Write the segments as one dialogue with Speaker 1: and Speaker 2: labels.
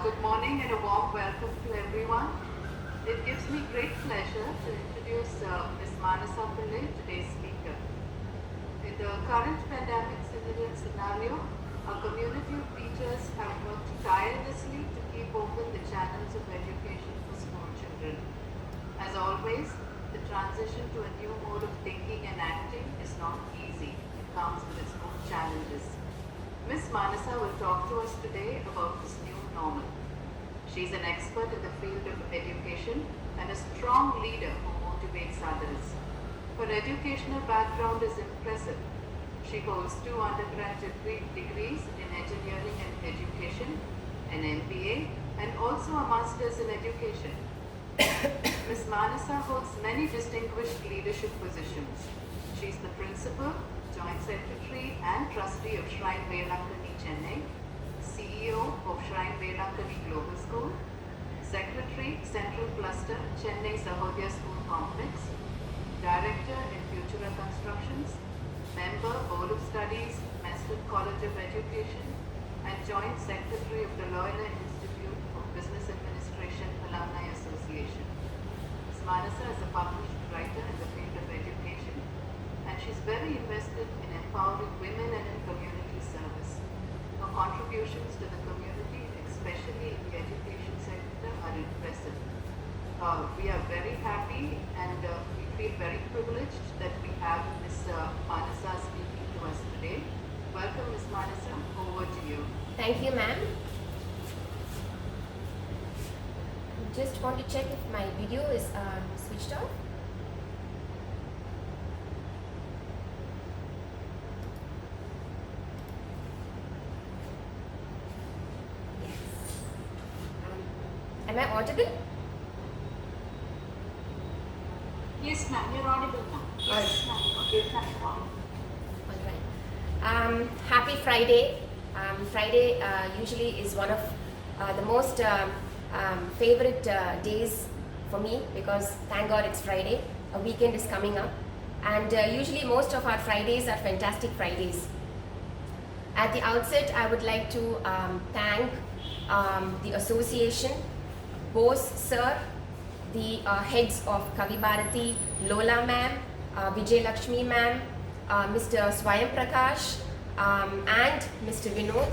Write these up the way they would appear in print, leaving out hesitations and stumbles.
Speaker 1: Good morning and a warm welcome to everyone. It gives me great pleasure to introduce Ms. Manasa Pillai, today's speaker. In the current pandemic scenario, our community of teachers have worked tirelessly to keep open the channels of education for school children. As always, the transition to a new mode of thinking and acting is not easy. It comes with its own challenges. Ms. Manasa will talk to us today about this new normal. She is an expert in the field of education and a strong leader who motivates others. Her educational background is impressive. She holds 2 undergraduate degrees in engineering and education, an MBA, and also a master's in education. Ms. Manasa holds many distinguished leadership positions. She is the principal, Joint Secretary and Trustee of Shrine Velankani, Chennai, CEO of Shrine Velankani Global School, Secretary, Central Cluster, Chennai Sahodaya School Complex, Director in Futura Constructions, Member, Board of Studies, Master College of Education, and Joint Secretary of the Loyola Institute of Business Administration Alumni Association. Ms. Manasa is a published writer in the field of education, and she's very invested in empowering women and in community service. Her contributions to the community, especially in the education sector, are impressive. We are very happy and we feel very privileged that we have Ms. Manasa speaking to us today. Welcome, Ms. Manasa. Over to you.
Speaker 2: Thank you, ma'am. Just want to check if my video is switched off. Yes. Am I audible?
Speaker 1: Yes, ma'am. You're audible now. Yes, ma'am. Okay, thank you.
Speaker 2: All right. Happy Friday. Friday usually is one of the most favorite days for me because thank God it's Friday. A weekend is coming up, and usually most of our Fridays are fantastic Fridays. At the outset, I would like to thank the association, Bose sir, the heads of Kavi Bharati, Lola ma'am, Vijay Lakshmi ma'am, Mr. Swayam Prakash, and Mr. Vinod.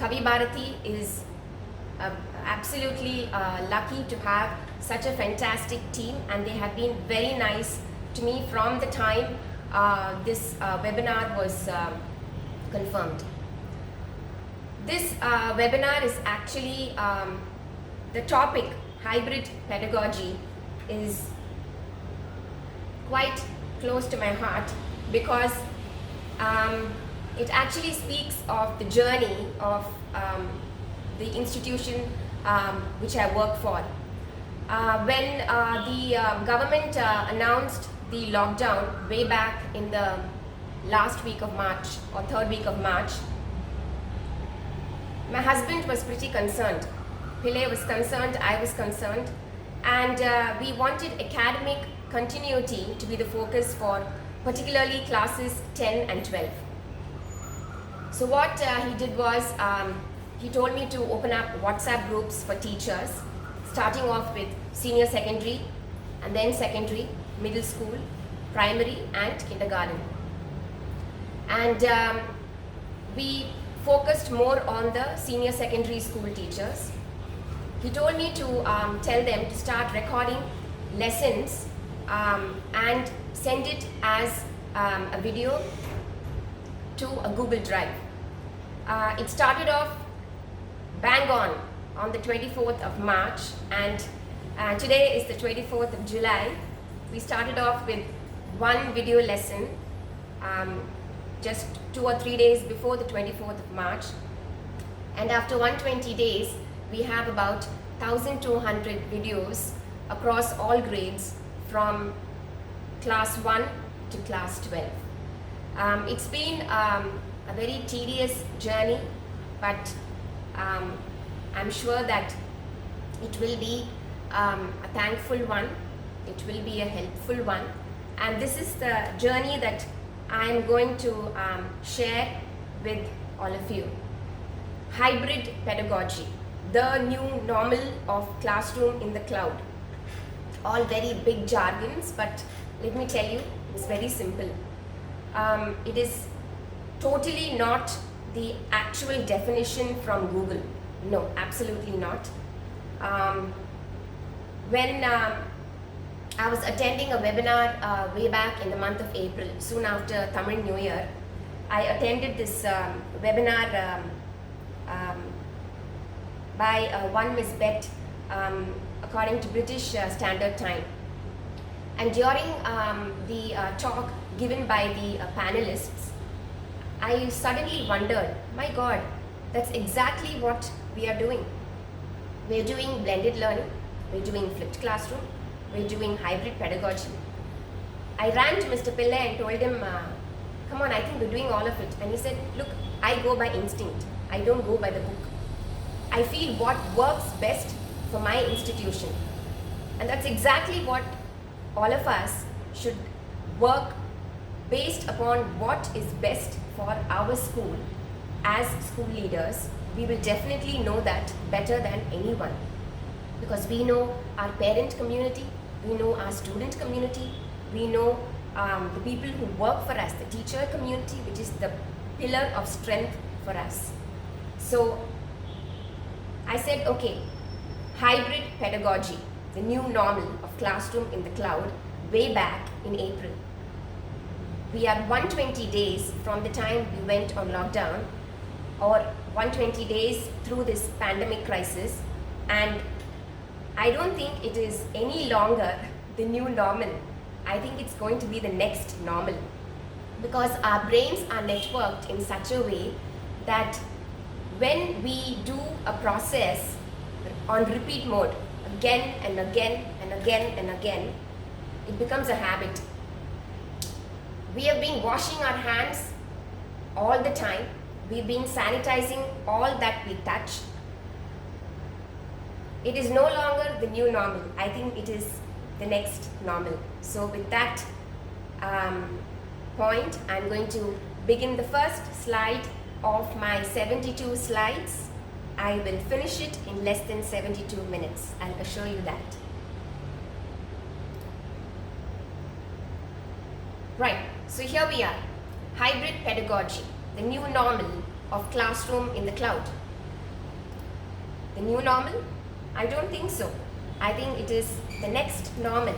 Speaker 2: Kavi Bharati is absolutely lucky to have such a fantastic team, and they have been very nice to me from the time this webinar was confirmed. This webinar is actually the topic hybrid pedagogy is quite close to my heart because it actually speaks of the journey of the institution which I work for. When the government announced the lockdown way back in the last week of March or third week of March, my husband was pretty concerned. Pillai was concerned, I was concerned, and we wanted academic continuity to be the focus for particularly classes 10 and 12. So what he did was, he told me to open up WhatsApp groups for teachers, starting off with senior secondary, and then secondary, middle school, primary, and kindergarten. And we focused more on the senior secondary school teachers. He told me to tell them to start recording lessons and send it as a video to a Google Drive. It started off bang on the 24th of March, and today is the 24th of July. We started off with one video lesson just 2 or 3 days before the 24th of March, and after 120 days we have about 1,200 videos across all grades from class 1 to class 12. It's been a very tedious journey, but I'm sure that it will be a thankful one, it will be a helpful one, and this is the journey that I'm going to share with all of you. Hybrid pedagogy. the new normal of classroom in the cloud. All very big jargons, but let me tell you, it's very simple. It is totally not the actual definition from Google. No, absolutely not. When I was attending a webinar way back in the month of April, soon after Tamil New Year, I attended this webinar by one Miss Bet according to British Standard Time. And during the talk given by the panelists, I suddenly wondered, my God, that's exactly what we are doing. We're doing blended learning, we're doing flipped classroom, we're doing hybrid pedagogy. I ran to Mr. Pillai and told him, come on, I think we're doing all of it. And he said, look, I go by instinct, I don't go by the book. I feel what works best for my institution. And that's exactly what all of us should work based upon what is best for our school. As school leaders, we will definitely know that better than anyone, because we know our parent community, we know our student community, we know the people who work for us, the teacher community, which is the pillar of strength for us. So I said, okay, hybrid pedagogy, the new normal of classroom in the cloud, way back in April. We are 120 days from the time we went on lockdown, or 120 days through this pandemic crisis, and I don't think it is any longer the new normal. I think it's going to be the next normal, because our brains are networked in such a way that when we do a process on repeat mode again and again and again and again, it becomes a habit. We have been washing our hands all the time. We've been sanitizing all that we touch. It is no longer the new normal. I think it is the next normal. So with that point, I'm going to begin the first slide of my 72 slides. I will finish it in less than 72 minutes. I'll assure you that. Right, so here we are. Hybrid pedagogy, the new normal of classroom in the cloud. The new normal? I don't think so. I think it is the next normal.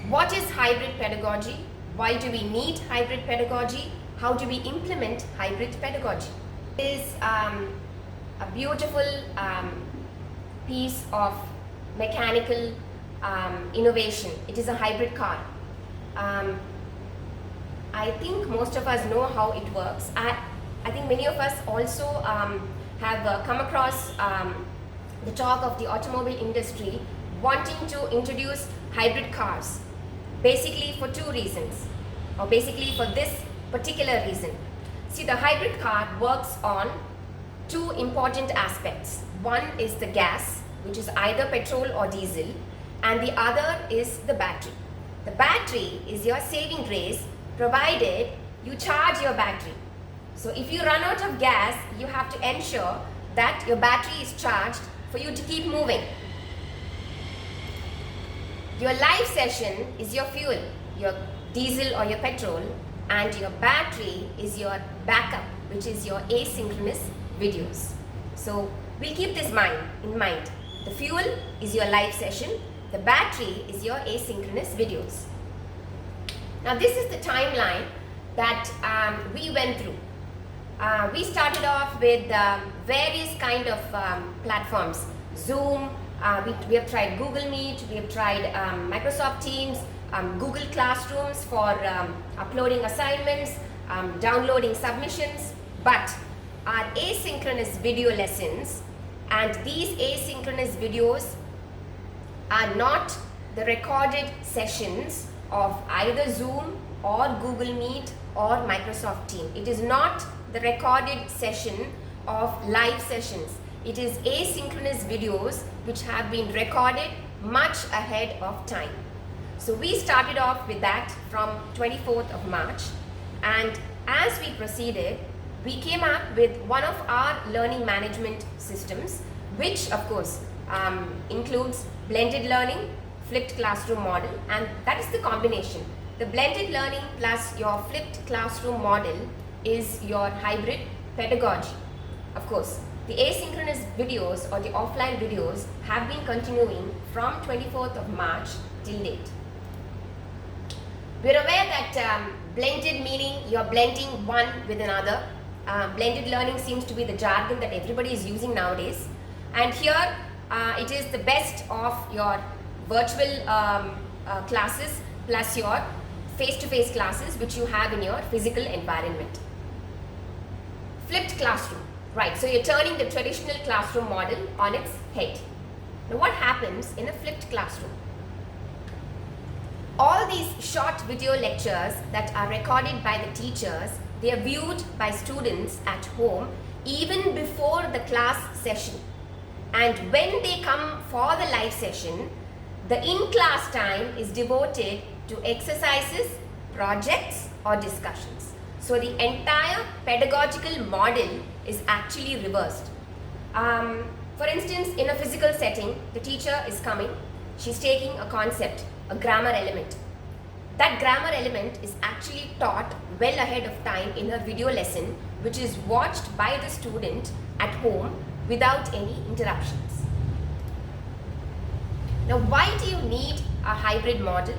Speaker 2: What is hybrid pedagogy? Why do we need hybrid pedagogy? How do we implement hybrid pedagogy? It is a beautiful piece of mechanical innovation. It is a hybrid car. I think most of us know how it works. I think many of us also have come across the talk of the automobile industry wanting to introduce hybrid cars, basically for two reasons, or basically for this particular reason. See, the hybrid car works on two important aspects. One is the gas, which is either petrol or diesel, and the other is the battery. The battery is your saving grace, provided you charge your battery. So if you run out of gas, you have to ensure that your battery is charged for you to keep moving. Your live session is your fuel, your diesel or your petrol, and your battery is your backup, which is your asynchronous videos. So we'll keep this in mind. The fuel is your live session, the battery is your asynchronous videos. Now this is the timeline that we went through. We started off with various kind of platforms. Zoom, we have tried Google Meet, we have tried Microsoft Teams, Google Classrooms for uploading assignments, downloading submissions, but our asynchronous video lessons, and these asynchronous videos are not the recorded sessions of either Zoom or Google Meet or Microsoft Teams. It is not the recorded session of live sessions. It is asynchronous videos which have been recorded much ahead of time. So we started off with that from 24th of March, and as we proceeded, we came up with one of our learning management systems, which of course includes blended learning, flipped classroom model, and that is the combination. The blended learning plus your flipped classroom model is your hybrid pedagogy. Of course, the asynchronous videos or the offline videos have been continuing from 24th of March till date. We're aware that blended meaning you're blending one with another. Blended learning seems to be the jargon that everybody is using nowadays. And here it is the best of your virtual classes plus your face-to-face classes which you have in your physical environment. Flipped classroom. Right, so you're turning the traditional classroom model on its head. Now what happens in a flipped classroom? All these short video lectures that are recorded by the teachers, they are viewed by students at home even before the class session. And when they come for the live session, the in-class time is devoted to exercises, projects or discussions. So the entire pedagogical model is actually reversed. For instance, in a physical setting, the teacher is coming, she's taking a concept, a grammar element. That grammar element is actually taught well ahead of time in her video lesson, which is watched by the student at home without any interruptions. Now, why do you need a hybrid model?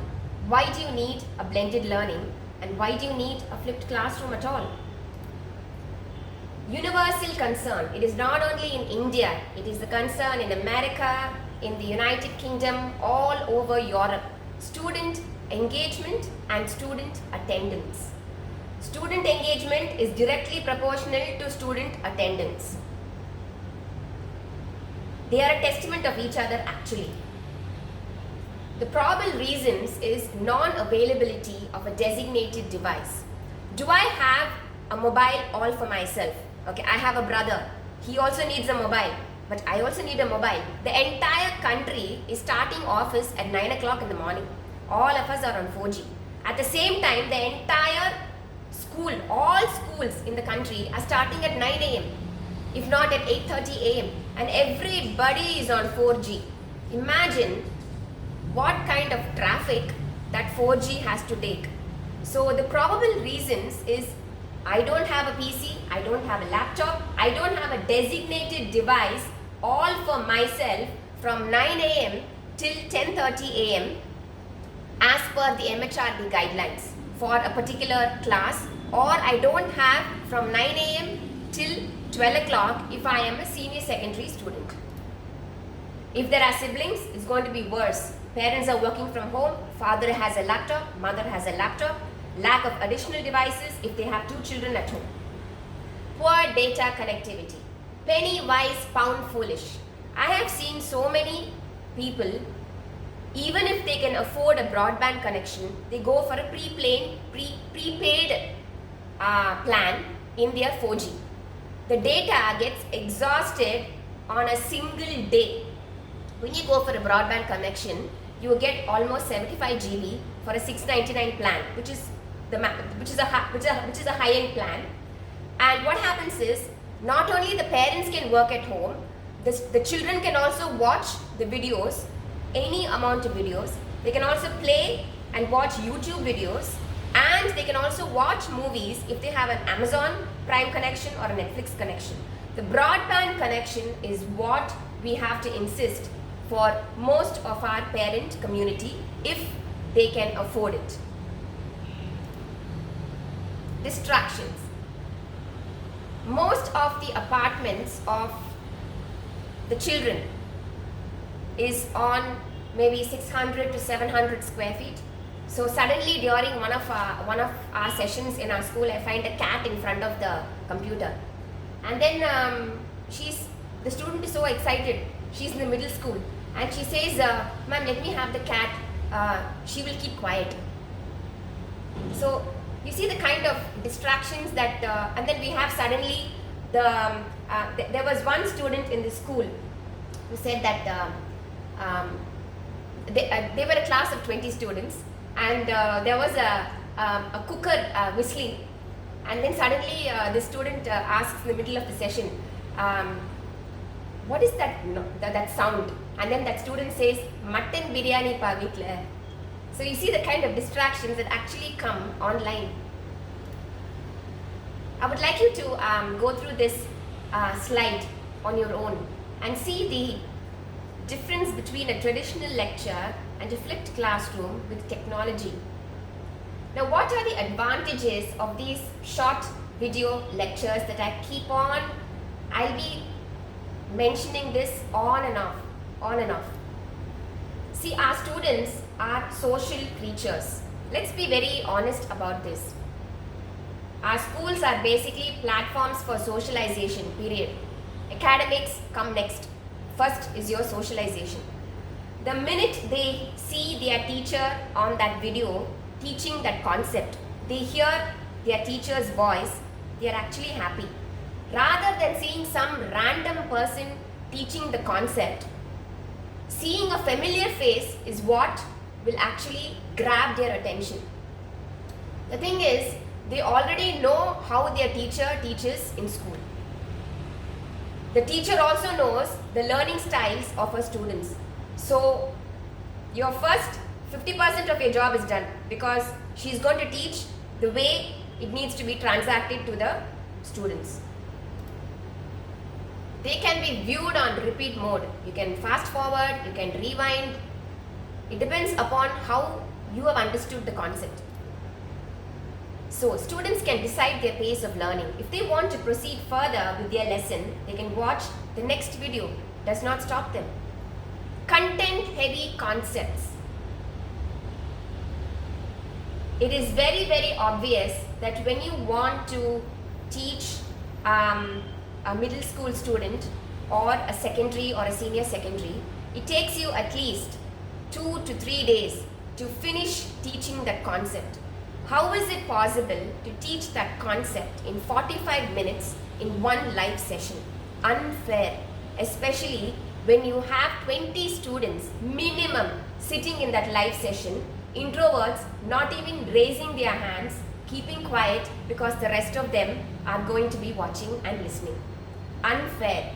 Speaker 2: Why do you need a blended learning? And why do you need a flipped classroom at all? Universal concern. It is not only in India, it is the concern in America, in the United Kingdom, all over Europe. Student engagement and student attendance. Student engagement is directly proportional to student attendance. They are a testament of each other actually. The probable reasons is non-availability of a designated device. Do I have a mobile all for myself? Okay, I have a brother. He also needs a mobile, but I also need a mobile. The entire country is starting office at 9 o'clock in the morning. All of us are on 4G. At the same time, the entire school, all schools in the country are starting at 9 a.m. if not at 8:30 a.m. and everybody is on 4G. Imagine what kind of traffic that 4G has to take. So the probable reasons is I don't have a PC, I don't have a laptop, I don't have a designated device all for myself from 9 a.m. till 10:30 a.m. as per the MHRD guidelines for a particular class, or I don't have from 9 a.m. till 12 o'clock if I am a senior secondary student. If there are siblings, it's going to be worse. Parents are working from home, father has a laptop, mother has a laptop, lack of additional devices if they have 2 children at home. Poor data connectivity. Penny wise, pound foolish. I have seen so many people, even if they can afford a broadband connection, they go for a prepaid plan in their 4G. The data gets exhausted on a single day. When you go for a broadband connection, you will get almost 75 GB for a 699 plan, which is a high-end plan. And what happens is, not only the parents can work at home, the children can also watch the videos, any amount of videos. They can also play and watch YouTube videos, and they can also watch movies if they have an Amazon Prime connection or a Netflix connection. The broadband connection is what we have to insist for most of our parent community if they can afford it. Distractions. Most of the apartments of the children is on maybe 600 to 700 square feet. So suddenly during one of our sessions in our school, I find a cat in front of the computer. And then the student is so excited. She's in the middle school. And she says, ma'am, let me have the cat. She will keep quiet. So you see the kind of distractions that, and then we have suddenly there was one student in the school who said that they were a class of 20 students, and there was a cooker whistling, And then suddenly the student asks in the middle of the session, what is that sound? And then that student says, mutton biryani pa veetla. So you see the kind of distractions that actually come online. I would like you to go through this slide on your own and see the difference between a traditional lecture and a flipped classroom with technology. Now, what are the advantages of these short video lectures that I keep on? I'll be mentioning this on and off. See, our students are social creatures. Let's be very honest about this. Our schools are basically platforms for socialization, period. Academics come next. First is your socialization. The minute they see their teacher on that video teaching that concept, they hear their teacher's voice, they are actually happy. Rather than seeing some random person teaching the concept, seeing a familiar face is what will actually grab their attention. The thing is, they already know how their teacher teaches in school. The teacher also knows the learning styles of her students. So, your first 50% of your job is done because she is going to teach the way it needs to be transacted to the students. They can be viewed on repeat mode. You can fast forward, you can rewind. It depends upon how you have understood the concept. So, students can decide their pace of learning. If they want to proceed further with their lesson, they can watch the next video. Does not stop them. Content heavy concepts. It is very, very obvious that when you want to teach a middle school student or a secondary or a senior secondary, it takes you at least 2 to 3 days to finish teaching that concept. How is it possible to teach that concept in 45 minutes in one live session? Unfair, especially when you have 20 students minimum sitting in that live session, introverts not even raising their hands, keeping quiet because the rest of them are going to be watching and listening. Unfair.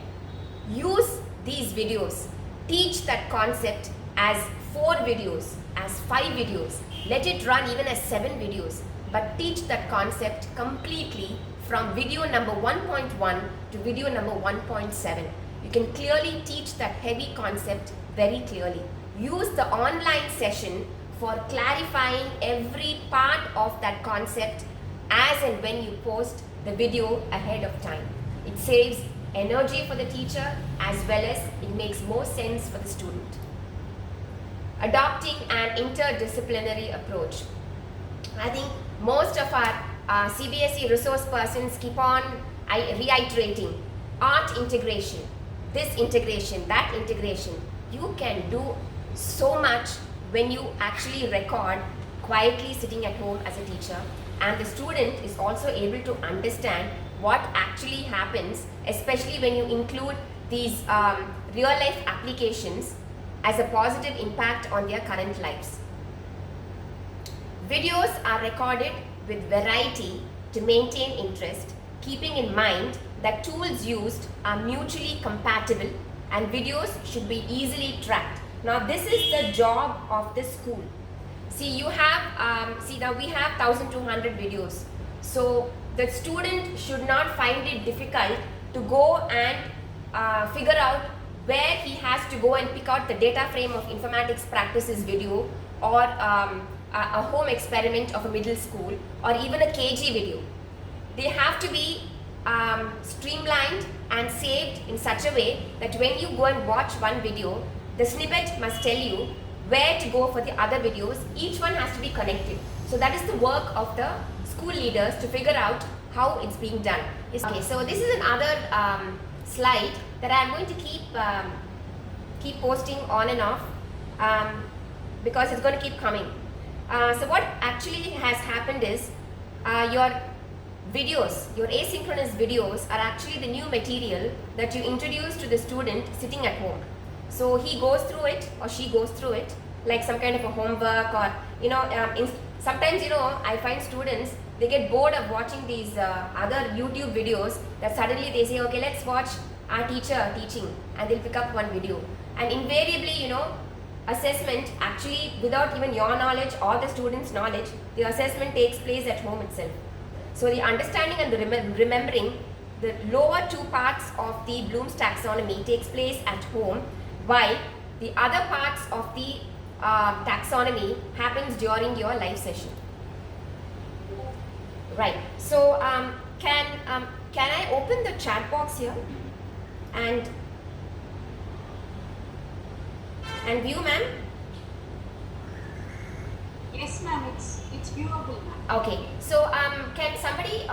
Speaker 2: Use these videos. Teach that concept as 4 videos, as 5 videos. Let it run even as 7 videos. But teach that concept completely from video number 1.1 to video number 1.7. You can clearly teach that heavy concept very clearly. Use the online session for clarifying every part of that concept as and when you post the video ahead of time. It saves energy for the teacher as well as it makes more sense for the student. Adopting an interdisciplinary approach. I think most of our CBSE resource persons keep on reiterating art integration, this integration, that integration. You can do so much when you actually record quietly sitting at home as a teacher, and the student is also able to understand what actually happens, especially when you include these real life applications as a positive impact on their current lives. Videos are recorded with variety to maintain interest, keeping in mind that tools used are mutually compatible and videos should be easily tracked. Now this is the job of the school. See, you have, now we have 1200 videos. So the student should not find it difficult to go and figure out where he has to go and pick out the data frame of informatics practices video or a home experiment of a middle school or even a KG video. They have to be streamlined and saved in such a way that when you go and watch one video, the snippet must tell you where to go for the other videos. Each one has to be connected. So that is the work of the school leaders to figure out how it's being done. Okay, so this is another slide that I'm going to keep posting on and off because it's going to keep coming. So what actually has happened is your videos, your asynchronous videos are actually the new material that you introduce to the student sitting at home. So he goes through it or she goes through it like some kind of a homework, or sometimes I find students they get bored of watching these other YouTube videos, that suddenly they say, okay, let's watch our teacher teaching, and they'll pick up one video. And invariably, you know, assessment actually, without even your knowledge or the student's knowledge, the assessment takes place at home itself. So the understanding and the remembering the lower two parts of the Bloom's taxonomy takes place at home, while the other parts of the taxonomy happens during your live session. Right. So can I open the chat box here and view, ma'am?
Speaker 1: Yes, ma'am. It's viewable, ma'am.
Speaker 2: Okay. So can somebody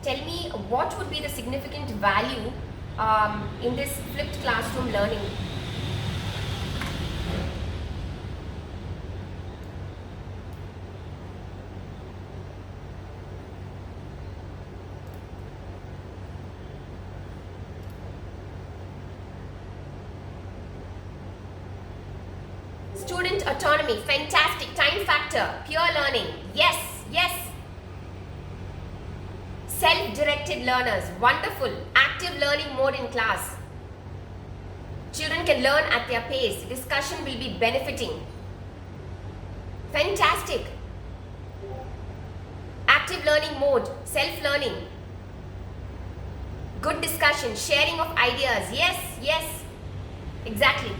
Speaker 2: tell me what would be the significant value in this flipped classroom learning? Student autonomy, fantastic. Time factor, pure learning, yes, yes. Self-directed learners, wonderful. Active learning mode in class. Children can learn at their pace. Discussion will be benefiting. Fantastic. Active learning mode, self-learning. Good discussion, sharing of ideas. Yes, yes, exactly.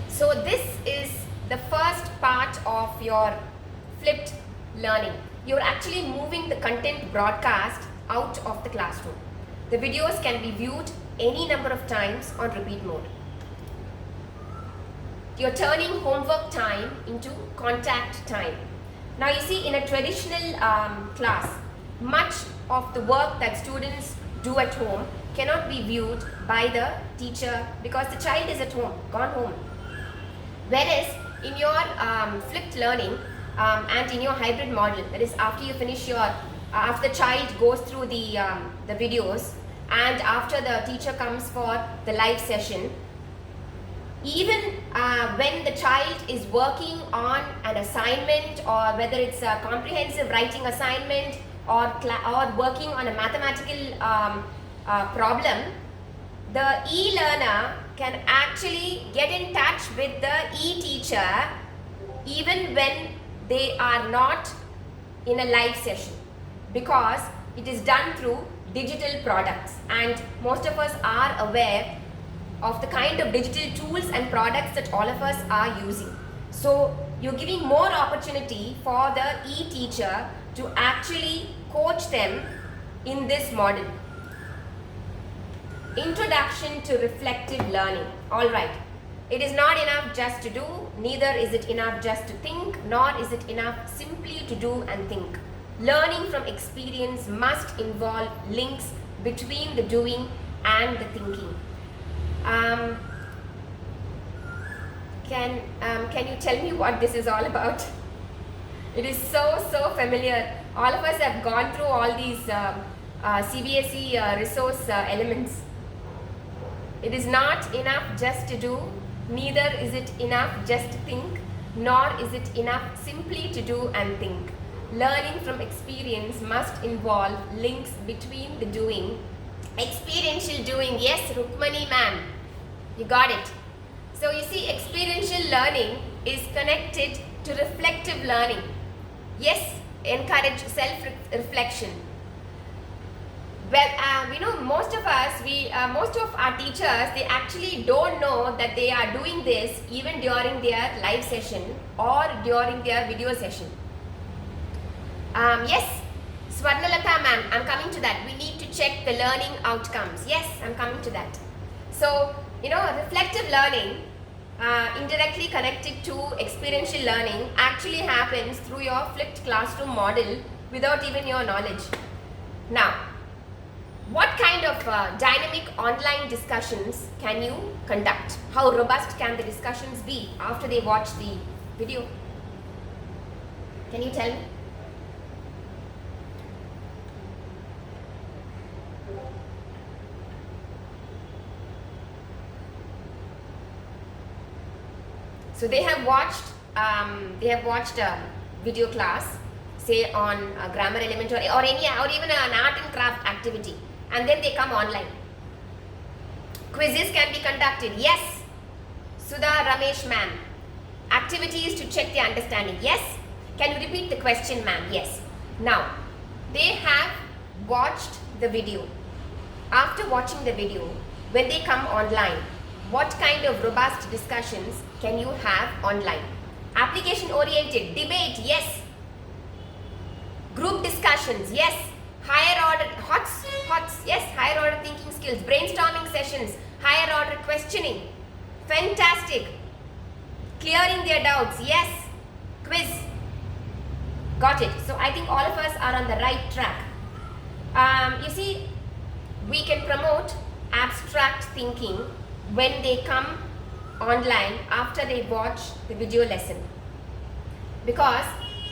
Speaker 2: So this is the first part of your flipped learning. You're actually moving the content broadcast out of the classroom. The videos can be viewed any number of times on repeat mode. You're turning homework time into contact time. Now you see, in a traditional class, much of the work that students do at home cannot be viewed by the teacher because the child is at home, gone home. Whereas in your flipped learning and in your hybrid model, that is after you finish your, after the child goes through the videos and after the teacher comes for the live session, even when the child is working on an assignment, or whether it's a comprehensive writing assignment or working on a mathematical problem, the e-learner can actually get in touch with the e-teacher even when they are not in a live session, because it is done through digital products, and most of us are aware of the kind of digital tools and products that all of us are using. So you're giving more opportunity for the e-teacher to actually coach them in this model. Introduction to reflective learning. All right. It is not enough just to do, neither is it enough just to think, nor is it enough simply to do and think. Learning from experience must involve links between the doing and the thinking. Can you tell me what this is all about? It is so familiar. All of us have gone through all these CBSE resource elements. It is not enough just to do, neither is it enough just to think, nor is it enough simply to do and think. Learning from experience must involve links between the doing. Experiential doing, yes, Rukmani ma'am, you got it. So you see, experiential learning is connected to reflective learning. Yes, encourage self-reflection. Well, we know most of us, most of our teachers, they actually don't know that they are doing this even during their live session or during their video session. Yes, Swarnalata ma'am, I'm coming to that. We need to check the learning outcomes. Yes, I'm coming to that. So, you know, reflective learning, indirectly connected to experiential learning, actually happens through your flipped classroom model without even your knowledge. Now, what kind of dynamic online discussions can you conduct? How robust can the discussions be after they watch the video? Can you tell me? So they have watched a video class, say on a grammar element or even an art and craft activity, and then they come online. Quizzes can be conducted. Yes, Sudha Ramesh ma'am. Activities to check their understanding. Yes. Can you repeat the question, ma'am? Yes. Now, they have watched the video. After watching the video, when they come online, what kind of robust discussions can you have online? Application oriented, debate, yes. Group discussions, yes. Higher order, HOTS, yes. Higher order thinking skills, brainstorming sessions, higher order questioning. Fantastic. Clearing their doubts, yes. Quiz. Got it. So I think all of us are on the right track. You see, we can promote abstract thinking when they come online after they watch the video lesson. Because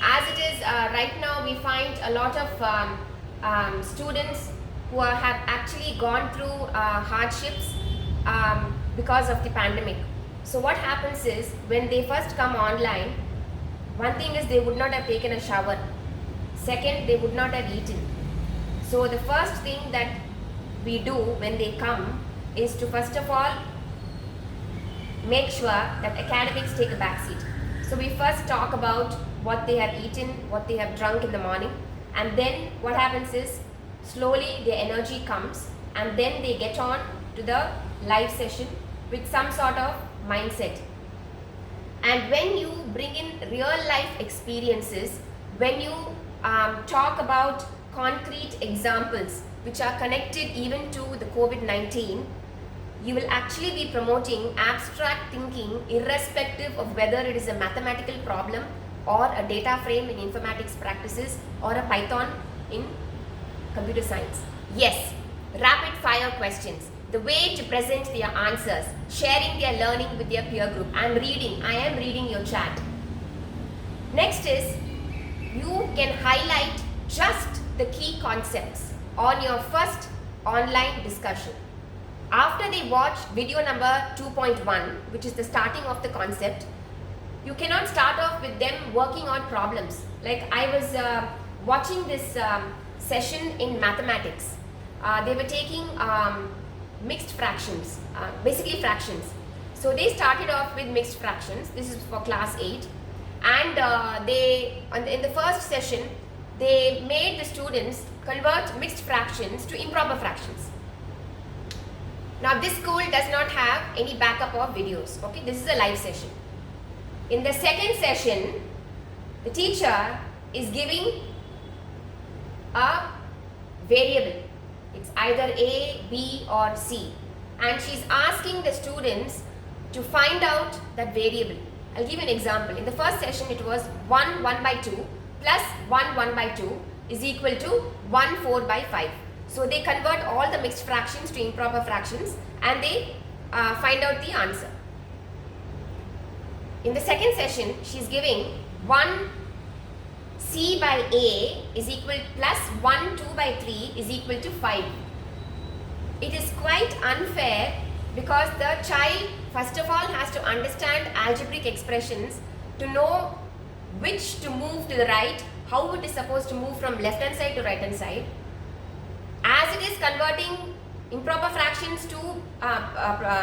Speaker 2: as it is right now, we find a lot of students who have actually gone through hardships because of the pandemic. So what happens is, when they first come online, one thing is they would not have taken a shower. Second, they would not have eaten. So the first thing that we do when they come is to first of all make sure that academics take a back seat. So we first talk about what they have eaten, what they have drunk in the morning, and then what happens is slowly their energy comes, and then they get on to the live session with some sort of mindset. And when you bring in real life experiences, when you talk about concrete examples which are connected even to the COVID-19, you will actually be promoting abstract thinking irrespective of whether it is a mathematical problem or a data frame in informatics practices or a Python in computer science. Yes, rapid fire questions. The way to present their answers, sharing their learning with their peer group. I am reading your chat. Next is, you can highlight just the key concepts on your first online discussion. After they watch video number 2.1, which is the starting of the concept, you cannot start off with them working on problems. Like I was watching this session in mathematics. They were taking mixed fractions, basically fractions. So they started off with mixed fractions. This is for class 8, and in the first session they made the students convert mixed fractions to improper fractions. Now this school does not have any backup of videos. Okay, this is a live session. In the second session, the teacher is giving a variable. It's either A, B or C, and she's asking the students to find out that variable. I'll give you an example. In the first session it was 1 by 2 plus 1 by 2 is equal to 1 4 by 5. So they convert all the mixed fractions to improper fractions and they find out the answer. In the second session she's giving 1 C by A is equal plus 1 2 by 3 is equal to 5. It is quite unfair because the child first of all has to understand algebraic expressions to know which to move to the right, how it is supposed to move from left hand side to right hand side. As it is converting improper fractions to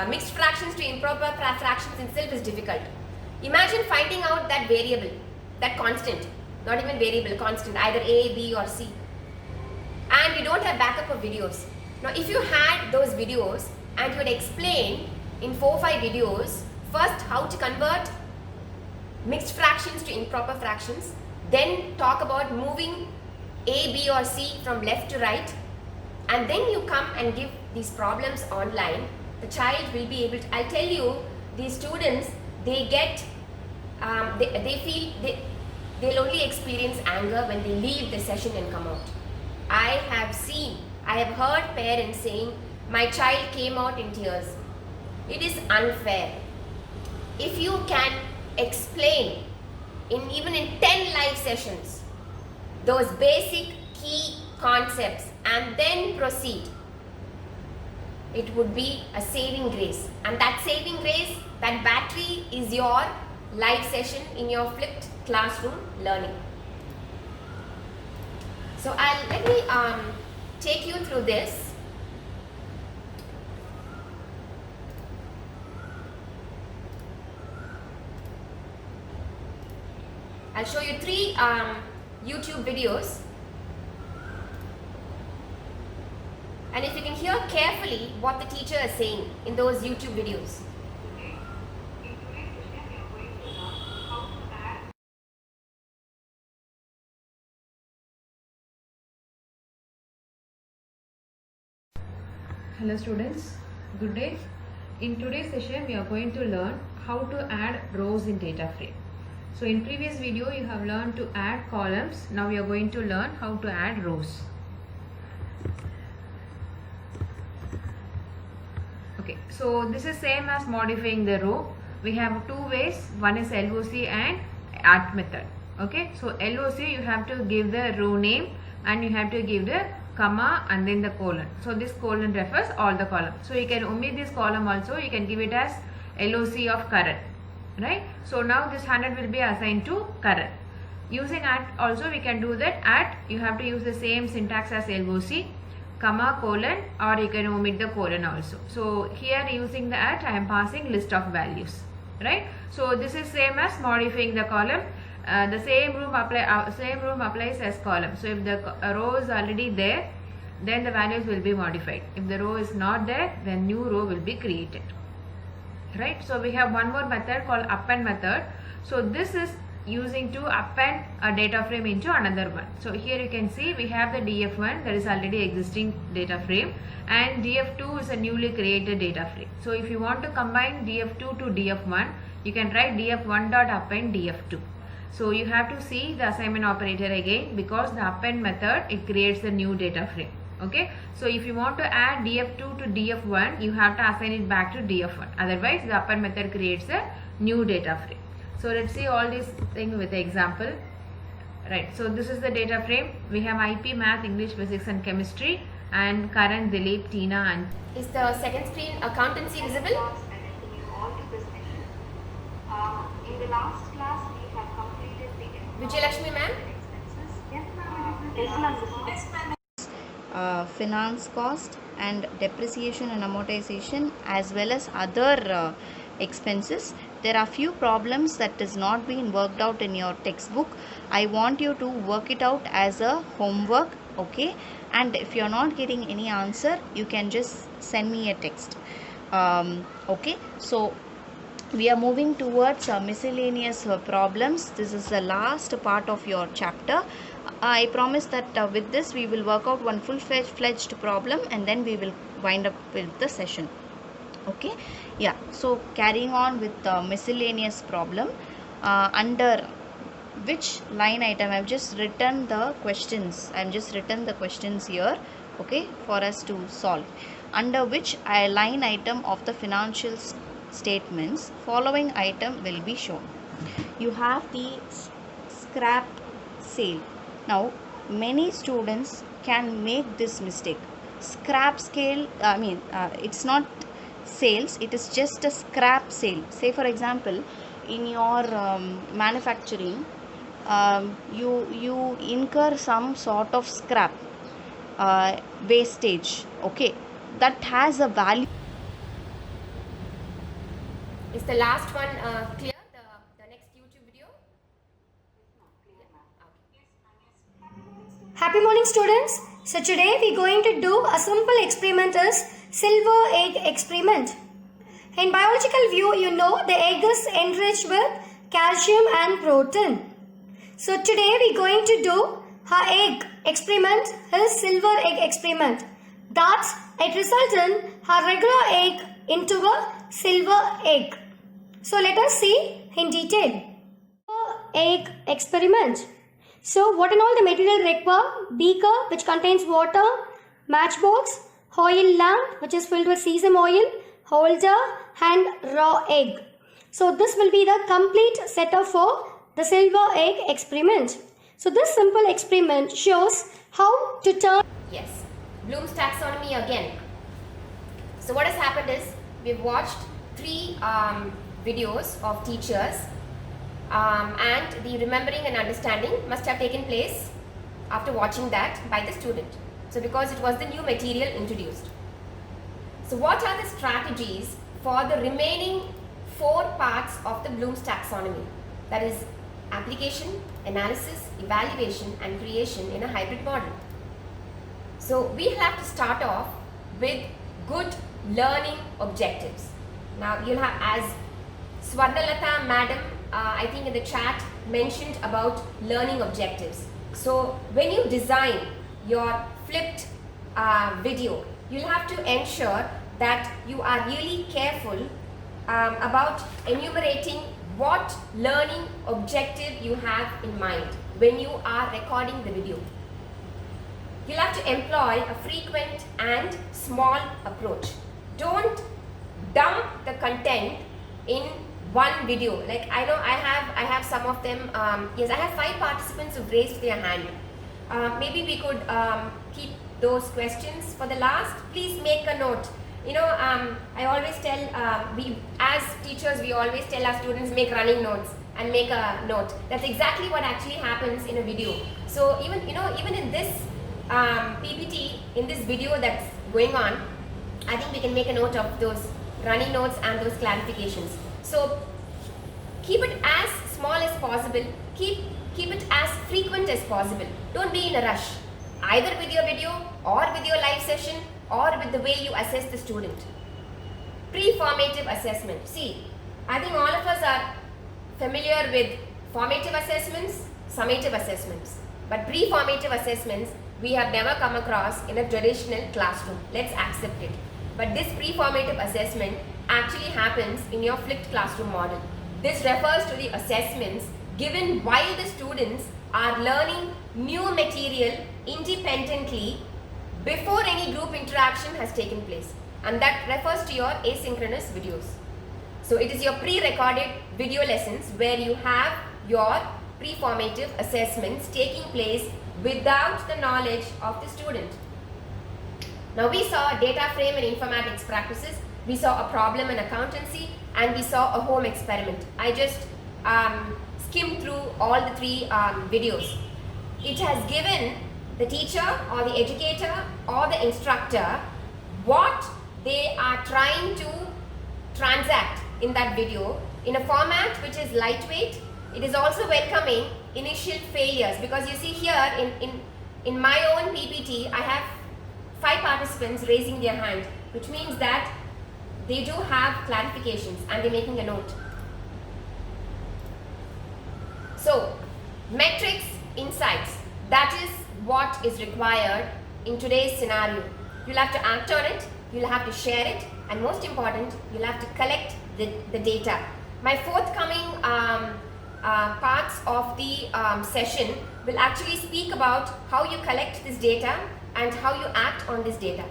Speaker 2: mixed fractions to improper fractions itself is difficult. Imagine finding out that variable, that constant. Not even variable, constant, either A, B or C. And you don't have backup of videos. Now if you had those videos and you would explain in 4 or 5 videos, first how to convert mixed fractions to improper fractions, then talk about moving A, B or C from left to right, and then you come and give these problems online, the child will be able to, I tell you, these students, they get, they'll only experience anger when they leave the session and come out. I have heard parents saying, my child came out in tears. It is unfair. If you can explain even in 10 live sessions those basic key concepts and then proceed, it would be a saving grace. And that saving grace, that battery is your live session in your flipped classroom learning. So let me take you through this. I'll show you 3 YouTube videos, and if you can hear carefully what the teacher is saying in those YouTube videos.
Speaker 3: Hello students, good day. In today's session we are going to learn how to add rows in data frame. So in previous video you have learned to add columns. Now we are going to learn how to add rows. Okay, so this is same as modifying the row. We have 2 ways. One is LOC and add method. Okay, so LOC you have to give the row name and you have to give the comma and then the colon. So this colon refers all the columns. So you can omit this column also. You can give it as LOC of current, right? So now this 100 will be assigned to current. Using at also we can do that. At you have to use the same syntax as LOC, comma, colon, or you can omit the colon also. So here using the at I am passing list of values, right? So this is same as modifying the column. The same rule applies as column. So if the row is already there, then the values will be modified. If the row is not there, then new row will be created, right? So we have one more method called append method. So this is using to append a data frame into another one. So here you can see we have the df1 that is already existing data frame, and df2 is a newly created data frame. So if you want to combine df2 to df1, you can write df1 dot append df2. So you have to see the assignment operator again, because the append method it creates a new data frame. Okay, so if you want to add df2 to df1, you have to assign it back to df1. Otherwise the append method creates a new data frame. So let's see all these things with the example. Right, so this is the data frame. We have IP, Math, English, Physics and Chemistry, and Karan, Dilip, Tina and...
Speaker 2: Is the second screen accountancy visible?
Speaker 1: In the last class we have completed the
Speaker 2: Vijayalakshmi ma'am?
Speaker 4: Finance cost and depreciation and amortization, as well as other expenses. There are few problems that is not being worked out in your textbook. I want you to work it out as a homework, okay? And if you are not getting any answer, you can just send me a text. Okay, so we are moving towards miscellaneous problems. This is the last part of your chapter. I promise that with this we will work out one full-fledged problem, and then we will wind up with the session. Okay, yeah, so carrying on with the miscellaneous problem, under which line item I have just written the questions. I have just written the questions here, okay, for us to solve. Under which line item of the financial statements following item will be shown. You have the scrap sale. Now many students can make this mistake. Scrap scale, it's not sales, it is just a scrap sale. Say for example, in your manufacturing, you incur some sort of scrap wastage, okay, that has a value.
Speaker 2: Is the last one clear? The next YouTube video?
Speaker 5: Happy morning students. So today we are going to do a simple experiment is silver egg experiment. In biological view, you know the egg is enriched with calcium and protein. So today we are going to do a egg experiment is silver egg experiment. That's it results in a regular egg into a silver egg. So let us see in detail. Egg experiment. So what and all the material require? Beaker which contains water, matchbox, oil lamp which is filled with sesame oil, holder and raw egg. So this will be the complete setup for the silver egg experiment. So this simple experiment shows how to turn...
Speaker 2: Yes, Bloom's taxonomy again. So what has happened is we've watched 3 videos of teachers and the remembering and understanding must have taken place after watching that by the student. So because it was the new material introduced. So what are the strategies for the remaining 4 parts of the Bloom's taxonomy? That is application, analysis, evaluation and creation in a hybrid model. So we have to start off with good learning objectives. Now you'll have, as Swarnalata madam, I think in the chat mentioned about learning objectives. So when you design your flipped video, you'll have to ensure that you are really careful about enumerating what learning objective you have in mind when you are recording the video. You'll have to employ a frequent and small approach. Don't dump the content in one video. Like I know I have some of them. Yes, I have 5 participants who've raised their hand. Maybe we could keep those questions for the last. Please make a note. You know, I always tell, we as teachers, we always tell our students make running notes and make a note. That's exactly what actually happens in a video. So even, you know, even in this PPT, in this video that's going on, I think we can make a note of those running notes and those clarifications. So keep it as small as possible, keep it as frequent as possible. Don't be in a rush, either with your video or with your live session or with the way you assess the student. Pre-formative assessment. See, I think all of us are familiar with formative assessments, summative assessments. But pre-formative assessments, we have never come across in a traditional classroom. Let's accept it. But this pre-formative assessment actually happens in your flipped classroom model. This refers to the assessments given while the students are learning new material independently before any group interaction has taken place, and that refers to your asynchronous videos. So it is your pre-recorded video lessons where you have your pre-formative assessments taking place without the knowledge of the student. Now we saw data frame and informatics practices, we saw a problem in accountancy, and we saw a home experiment. I just skimmed through all the 3 videos. It has given the teacher or the educator or the instructor what they are trying to transact in that video in a format which is lightweight. It is also welcoming initial failures, because you see here in my own PPT I have 5 participants raising their hand, which means that they do have clarifications and they're making a note. So metrics, insights, that is what is required in today's scenario. You'll have to act on it, you'll have to share it, and most important, you'll have to collect the data. My forthcoming parts of the session will actually speak about how you collect this data and how you act on this data.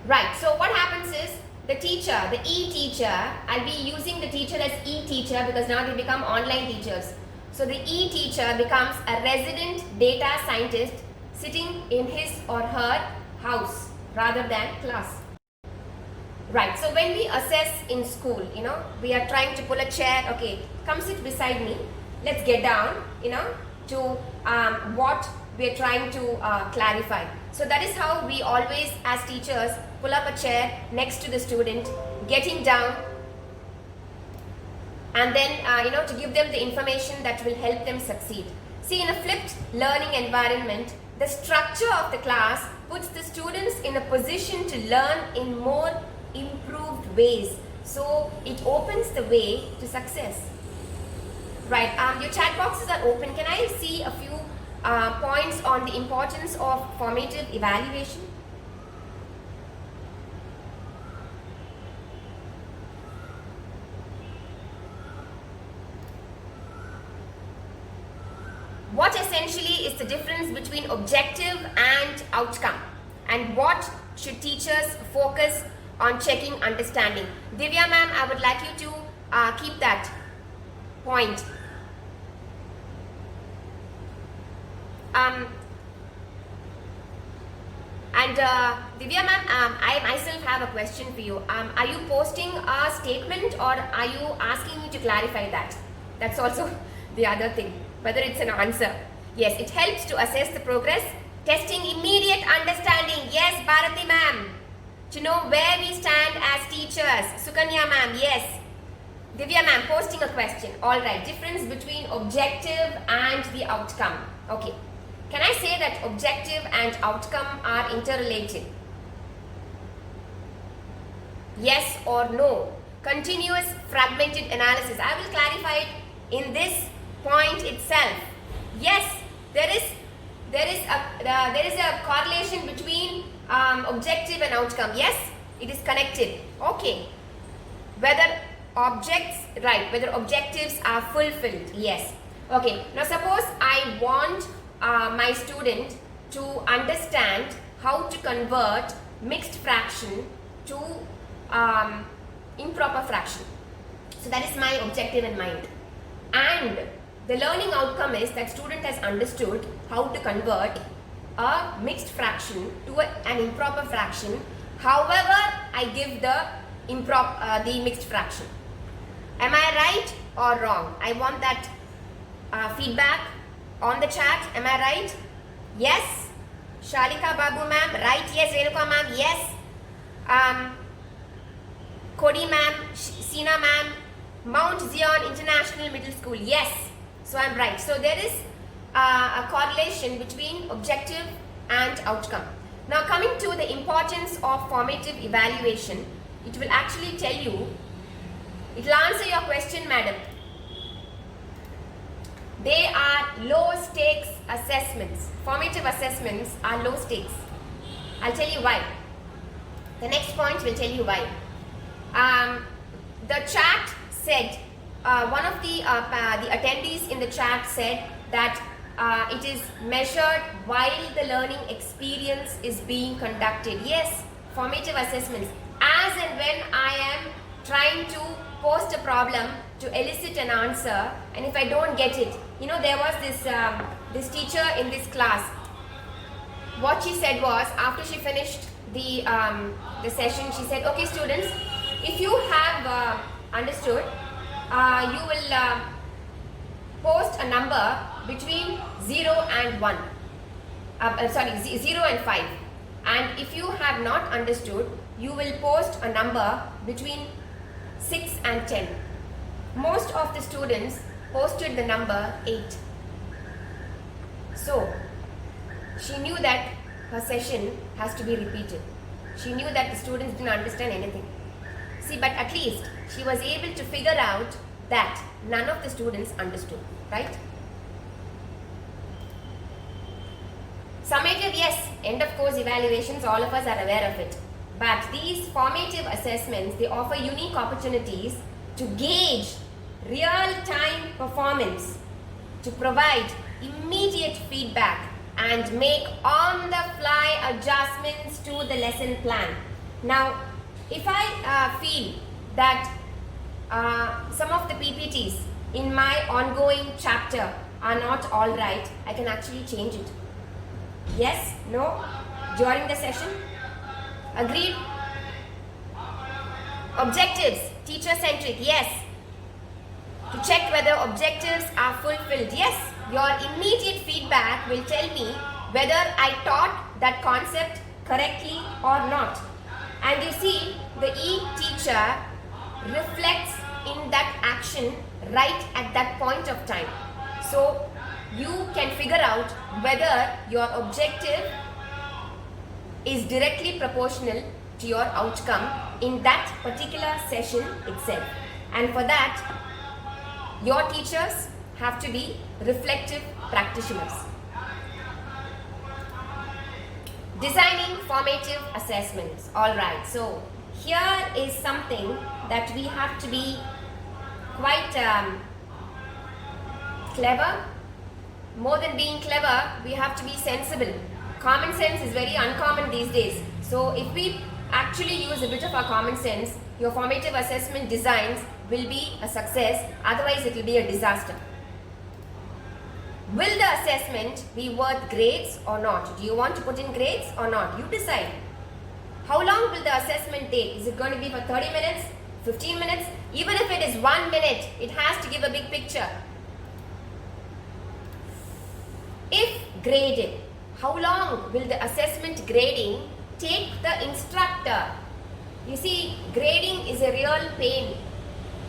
Speaker 2: Right, so what happens is the teacher, the e-teacher, I'll be using the teacher as e-teacher because now they become online teachers. So the e-teacher becomes a resident data scientist sitting in his or her house rather than class. Right, so when we assess in school, you know, we are trying to pull a chair, okay, come sit beside me, let's get down, you know, to what we are trying to clarify. So that is how we always as teachers pull up a chair next to the student, getting down, and then you know, to give them the information that will help them succeed. See, in a flipped learning environment, the structure of the class puts the students in a position to learn in more improved ways. So it opens the way to success. Right, your chat boxes are open. Can I see a few points on the importance of formative evaluation? What essentially is the difference between objective and outcome, and what should teachers focus on checking understanding? Divya ma'am, I would like you to keep that point. And Divya ma'am, I myself have a question for you. Are you posting a statement or are you asking me to clarify that? That's also the other thing, whether it's an answer. Yes, it helps to assess the progress, testing immediate understanding. Yes, Bharati ma'am. To know where we stand as teachers. Sukanya ma'am, yes. Divya ma'am, posting a question. Alright, difference between objective and the outcome. Okay. Can I say that objective and outcome are interrelated? Yes or no? Continuous fragmented analysis. I will clarify it in this point itself. Yes, there is a correlation between objective and outcome. Yes, it is connected. Okay. Whether objectives are fulfilled. Yes. Okay. Now suppose I want my student to understand how to convert mixed fraction to improper fraction. So that is my objective in mind. And the learning outcome is that student has understood how to convert a mixed fraction to an improper fraction. However, I give the mixed fraction. Am I right or wrong? I want that feedback on the chat. Am I right? Yes. Shalika Babu ma'am, right? Yes. Renuka ma'am, yes. Kodi ma'am, Sina ma'am, Mount Zion International Middle School, yes. So I'm right. So there is a correlation between objective and outcome. Now coming to the importance of formative evaluation, it will actually tell you, it will answer your question, madam. They are low stakes assessments. Formative assessments are low stakes. I'll tell you why. The next point will tell you why. The chat said, one of the attendees in the chat said that it is measured while the learning experience is being conducted. Yes, formative assessments. As and when I am trying to post a problem to elicit an answer, and if I don't get it, you know, there was this teacher in this class. What she said was, after she finished the session, she said, okay students, if you have understood, you will post a number between 0 and 1. 0 and 5. And if you have not understood, you will post a number between 6 and 10. Most of the students posted the number 8. So, she knew that her session has to be repeated. She knew that the students didn't understand anything. See, but at least she was able to figure out that none of the students understood, right? Summative, yes, end of course evaluations, all of us are aware of it. But these formative assessments, they offer unique opportunities to gauge real-time performance, to provide immediate feedback and make on-the-fly adjustments to the lesson plan. Now, if I feel that some of the PPTs in my ongoing chapter are not all right, I can actually change it. Yes? No? During the session? Agreed? Objectives, teacher-centric, yes. To check whether objectives are fulfilled, yes. Your immediate feedback will tell me whether I taught that concept correctly or not. And you see, the e-teacher reflects in that action right at that point of time. So, you can figure out whether your objective is directly proportional to your outcome in that particular session itself. And for that, your teachers have to be reflective practitioners. Designing formative assessments. Alright, so here is something that we have to be quite clever. More than being clever, we have to be sensible. Common sense is very uncommon these days. So if we actually use a bit of our common sense, your formative assessment designs will be a success, otherwise it will be a disaster. Will the assessment be worth grades or not? Do you want to put in grades or not? You decide. How long will the assessment take? Is it going to be for 30 minutes, 15 minutes? Even if it is 1 minute, it has to give a big picture. If graded, how long will the assessment grading take the instructor? You see, grading is a real pain,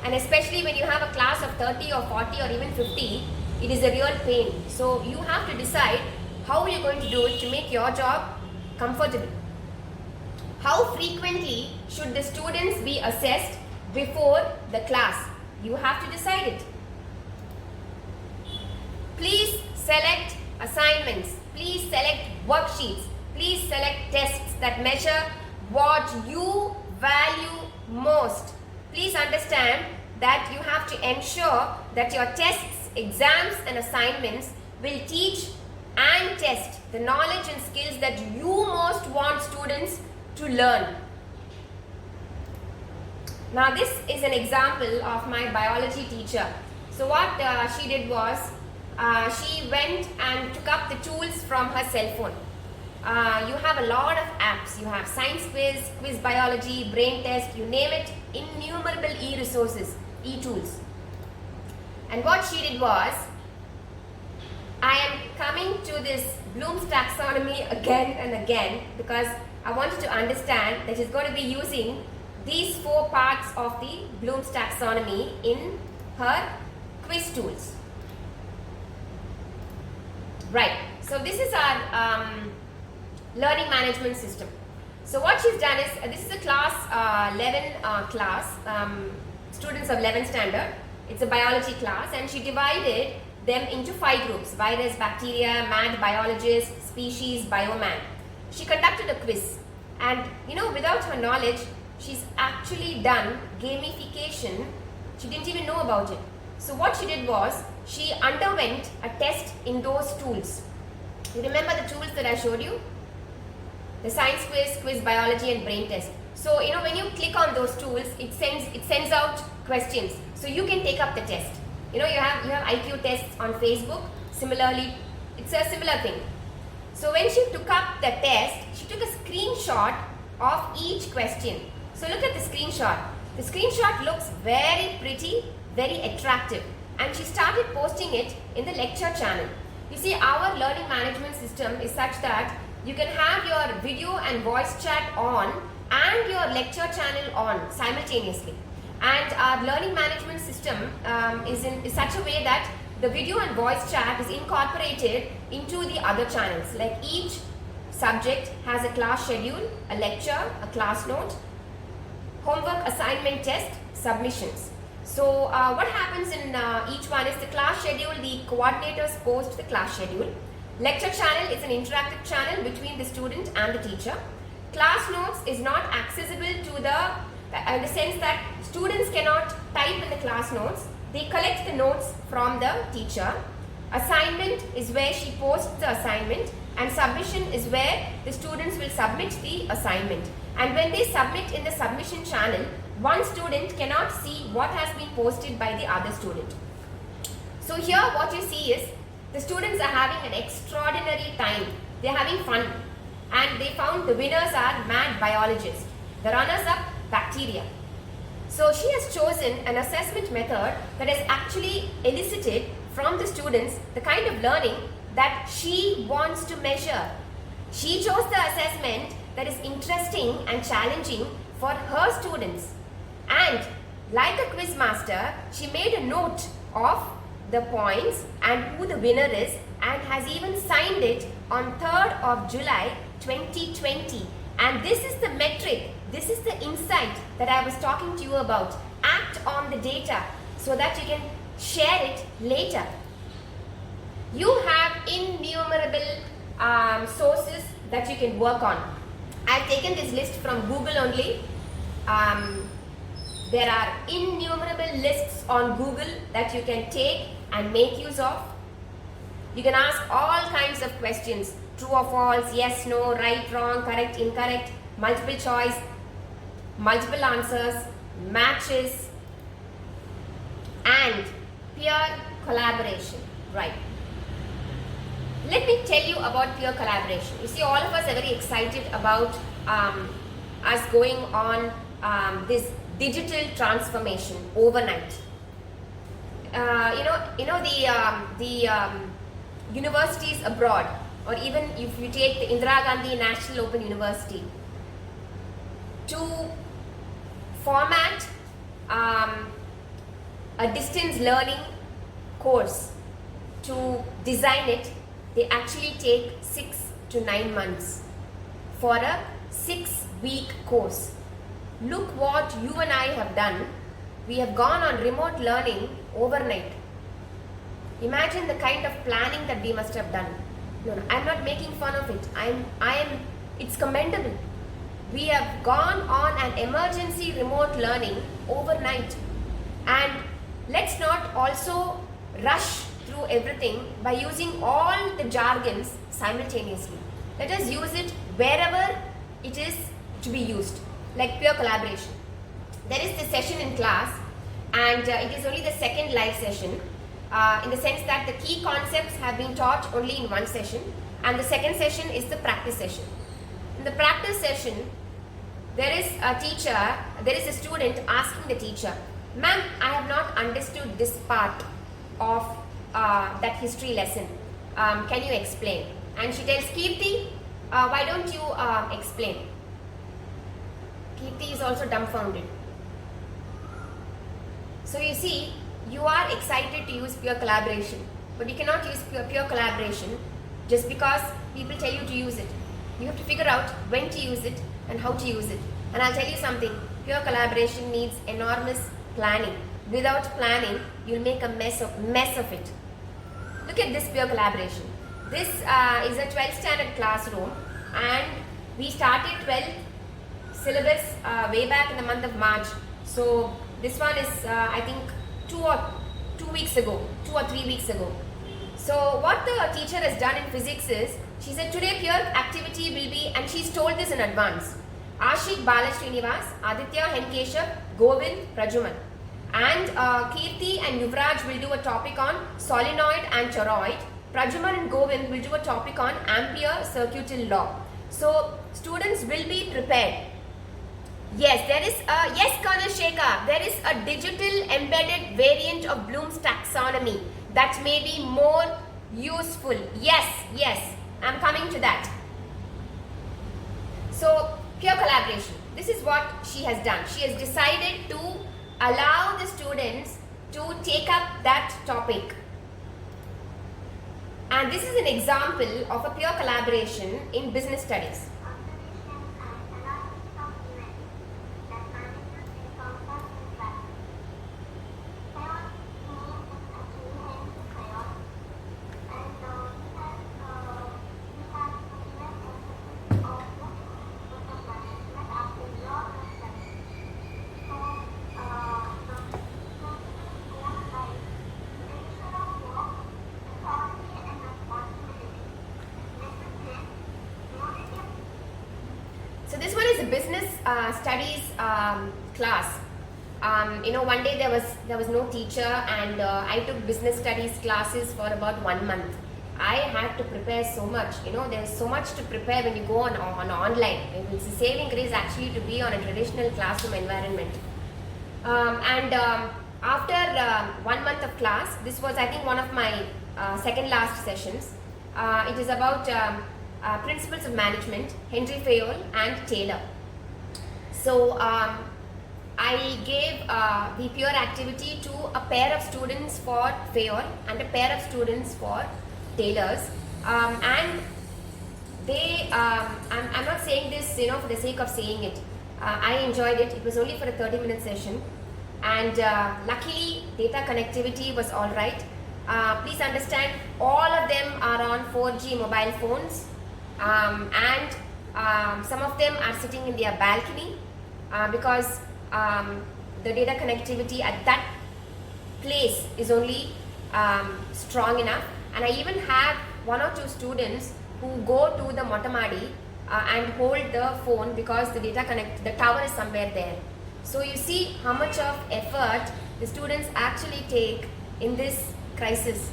Speaker 2: and especially when you have a class of 30 or 40 or even 50, it is a real pain. So you have to decide how you're going to do it to make your job comfortable. How frequently should the students be assessed before the class? You have to decide it. Please select assignments. Please select worksheets. Please select tests that measure what you value most. Please understand that you have to ensure that your tests, exams and assignments will teach and test the knowledge and skills that you most want students to learn. Now this is an example of my biology teacher. So what she did was, she went and took up the tools from her cell phone. You have a lot of apps. You have science quiz, quiz biology, brain test, you name it, innumerable e-resources, e-tools. And what she did was, I am coming to this Bloom's taxonomy again and again because I wanted to understand that she's going to be using these 4 parts of the Bloom's taxonomy in her quiz tools. Right, so this is our learning management system. So what she's done is, this is a class 11 class, students of 11th standard. It's a biology class, and she divided them into 5 groups: virus, bacteria, mad biologist, species, bioman. She conducted a quiz, and without her knowledge, she's actually done gamification. She didn't even know about it. So what she did was, she underwent a test in those tools. You remember the tools that I showed you? The science quiz, quiz biology and brain test. So when you click on those tools, it sends out questions. So you can take up the test. You have IQ tests on Facebook. Similarly, it's a similar thing. So when she took up the test, she took a screenshot of each question. So look at the screenshot. The screenshot looks very pretty, very attractive, and she started posting it in the lecture channel. You see, our learning management system is such that you can have your video and voice chat on and your lecture channel on simultaneously. And our learning management system is such a way that the video and voice chat is incorporated into the other channels. Like each subject has a class schedule, a lecture, a class note, homework, assignment, test, submissions. So what happens in each one is the class schedule, the coordinators post the class schedule. Lecture channel is an interactive channel between the student and the teacher. Class notes is not accessible to the sense that students cannot type in the class notes. They collect the notes from the teacher. Assignment is where she posts the assignment, and submission is where the students will submit the assignment. And when they submit in the submission channel, one student cannot see what has been posted by the other student. So here what you see is the students are having an extraordinary time. They are having fun, and they found the winners are mad biologists. The runners up, bacteria. So she has chosen an assessment method that has actually elicited from the students the kind of learning that she wants to measure. She chose the assessment that is interesting and challenging for her students. And like a quiz master, she made a note of the points and who the winner is, and has even signed it on 3rd of July 2020. And this is the metric, this is the insight that I was talking to you about. Act on the data so that you can share it later. You have innumerable sources that you can work on. I've taken this list from Google only. There are innumerable lists on Google that you can take and make use of. You can ask all kinds of questions: true or false, yes, no, right, wrong, correct, incorrect, multiple choice, multiple answers, matches, and peer collaboration. Right. let me tell you about peer collaboration. You see, all of us are very excited about us going on this digital transformation overnight. The universities abroad, or even if you take the Indira Gandhi National Open University, to format a distance learning course, to design it, they actually take 6 to 9 months for a 6-week course. Look what you and I have done. We have gone on remote learning overnight. Imagine the kind of planning that we must have done. No, I'm not making fun of it. It's commendable. We have gone on an emergency remote learning overnight. And let's not also rush through everything by using all the jargons simultaneously. Let us use it wherever it is to be used, like peer collaboration. There is this session in class, and it is only the second live session, in the sense that the key concepts have been taught only in one session, and the second session is the practice session. In the practice session, there is a student asking the teacher, "Ma'am, I have not understood this part of that history lesson. Can you explain?" And she tells, "Kirti, why don't you explain?" Kirti is also dumbfounded. So you see, you are excited to use peer collaboration, but you cannot use peer collaboration just because people tell you to use it. You have to figure out when to use it and how to use it. And I'll tell you something, peer collaboration needs enormous planning. Without planning, you'll make a mess of it. Look at this peer collaboration. This is a 12th standard classroom, and we started 12th syllabus way back in the month of March. So this one is I think 2 or 3 weeks ago. So what the teacher has done in physics is, she said today peer activity will be, and she's told this in advance, Ashik Balasrinivas, Aditya Henkeshav, Govind, Prajuman. And Kirti and Yuvraj will do a topic on solenoid and toroid. Prajuman and Govind will do a topic on Ampere circuital law. So students will be prepared. Yes, Colonel Shekhar, there is a digital embedded variant of Bloom's taxonomy that may be more useful. Yes, I'm coming to that. So, peer collaboration. This is what she has done. She has decided to allow the students to take up that topic. And this is an example of a peer collaboration in business studies. So this one is a business studies class. One day there was no teacher, and I took business studies classes for about 1 month. I had to prepare so much. There's so much to prepare when you go on online. It's a saving grace actually to be on a traditional classroom environment. After 1 month of class, this was I think one of my second last sessions. It is about Principles of Management, Henry Fayol and Taylor. So I gave the peer activity to a pair of students for Fayol and a pair of students for Taylor's, and they I'm not saying this for the sake of saying it. I enjoyed it. It was only for a 30-minute session, and luckily data connectivity was all right. Please understand, all of them are on 4G mobile phones, and some of them are sitting in their balcony because the data connectivity at that place is only strong enough. And I even have 1 or 2 students who go to the Motamadi and hold the phone because the the tower is somewhere there. So you see how much of effort the students actually take in this crisis.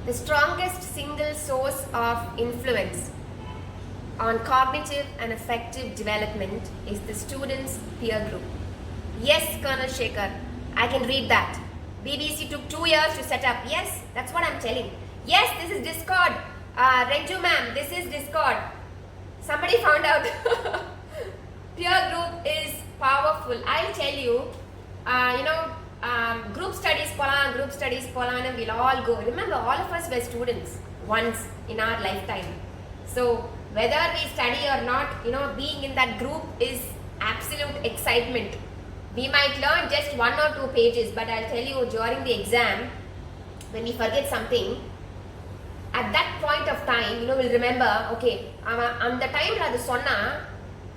Speaker 2: the strongest single source of influence on cognitive and affective development is the student's peer group. Yes, Colonel Shekhar, I can read that. BBC took 2 years to set up. Yes, that's what I'm telling. Yes, this is Discord. Renju ma'am, this is Discord. Somebody found out. Peer group is powerful. I'll tell you, group studies polan, we'll all go. Remember, all of us were students once in our lifetime. So whether we study or not, being in that group is absolute excitement. We might learn just 1 or 2 pages, but I'll tell you, during the exam, when we forget something, at that point of time, we'll remember, okay, அந்த டைம்ல அது சொன்னா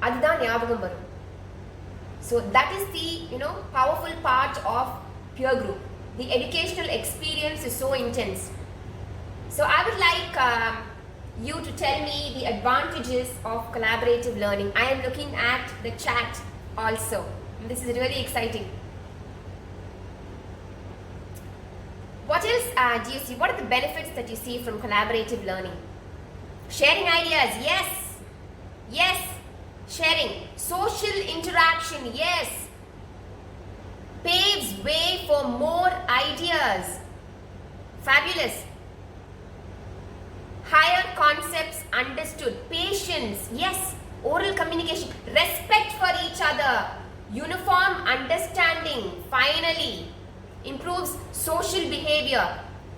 Speaker 2: அதுதான் ஞாபகம் வரும். So that is the powerful part of peer group. The educational experience is so intense. So I would like you to tell me the advantages of collaborative learning. I am looking at the chat also. This is really exciting. What else do you see? What are the benefits that you see from collaborative learning? Sharing ideas, yes. Yes. Sharing. Social interaction, yes. Paves way for more ideas. Fabulous. Higher concepts understood. Patience, yes. Oral communication. Respect for each other. Uniform understanding, finally. Improves social behavior.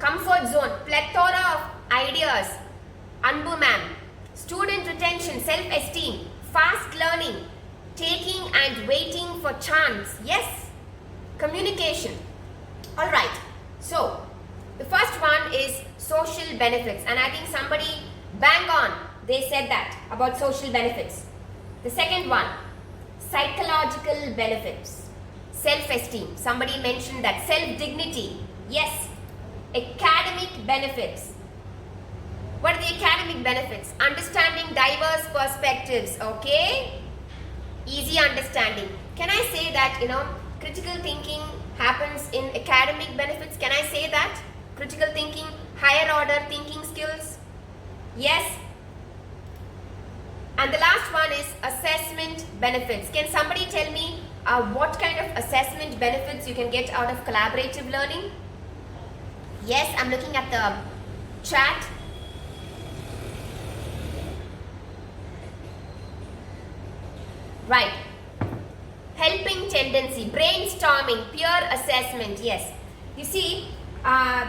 Speaker 2: Comfort zone. Plethora of ideas. Anbu ma'am. Student retention, self-esteem. Fast learning. Taking and waiting for chance. Yes. Communication. Alright. So, the first one is social benefits. And I think somebody bang on. They said that about social benefits. The second one. Psychological benefits. Self-esteem. Somebody mentioned that. Self-dignity. Yes. Academic benefits. What are the academic benefits? Understanding diverse perspectives. Okay. Easy understanding. Can I say that, critical thinking happens in academic benefits? Can I say that? Critical thinking, higher order thinking skills? Yes. And the last one is assessment benefits. Can somebody tell me what kind of assessment benefits you can get out of collaborative learning? Yes, I'm looking at the chat. Right. Helping tendency, brainstorming, peer assessment, yes. You see,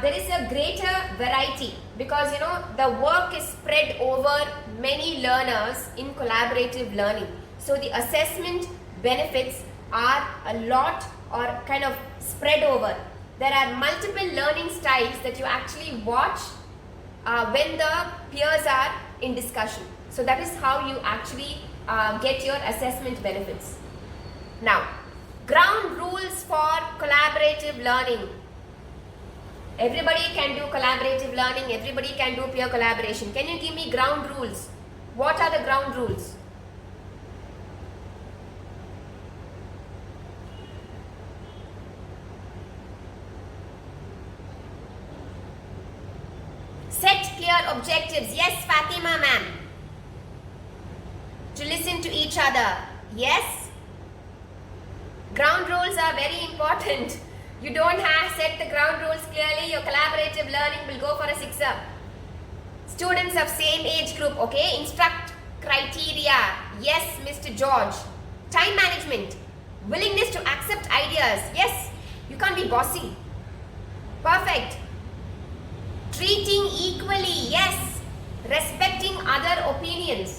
Speaker 2: there is a greater variety because, the work is spread over many learners in collaborative learning. So the assessment benefits are a lot or kind of spread over. There are multiple learning styles that you actually watch when the peers are in discussion. So that is how you actually get your assessment benefits. Now, ground rules for collaborative learning. Everybody can do collaborative learning, everybody can do peer collaboration. Can you give me ground rules? What are the ground rules? Set clear objectives. Yes, Fatima ma'am. To listen to each other. Yes. Ground rules are very important. You don't have set the ground rules clearly, your collaborative learning will go for a 6er. Students of same age group, okay? Instruct criteria. Yes, Mr. George. Time management. Willingness to accept ideas. Yes, you can't be bossy. Perfect. Treating equally. Yes. Respecting other opinions.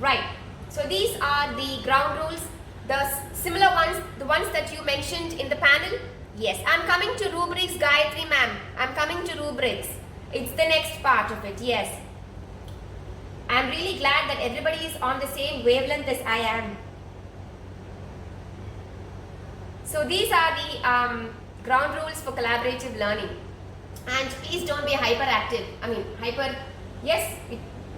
Speaker 2: Right. So these are the ground rules. The similar ones, the ones that you mentioned in the panel. Yes, I'm coming to rubrics, Gayatri ma'am. I'm coming to rubrics. It's the next part of it, yes. I'm really glad that everybody is on the same wavelength as I am. So these are the ground rules for collaborative learning. And please don't be hyperactive. Yes,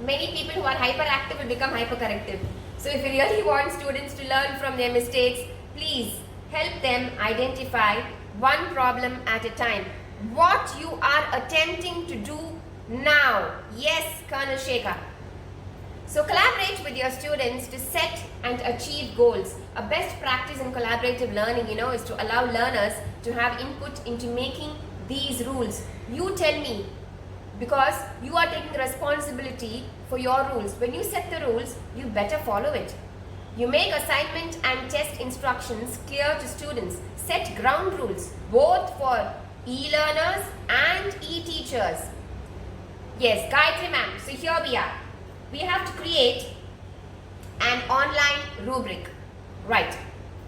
Speaker 2: many people who are hyperactive will become hypercorrective. So if you really want students to learn from their mistakes, please help them identify one problem at a time. What you are attempting to do Now, yes, Colonel Shekhar. So collaborate with your students to set and achieve goals. A best practice in collaborative learning, is to allow learners to have input into making these rules. You tell me, because you are taking responsibility for your rules. When you set the rules, you better follow it. You make assignment and test instructions clear to students. Set ground rules, both for e-learners and e-teachers. Yes, Gayatri ma'am, so here we are. We have to create an online rubric. Right.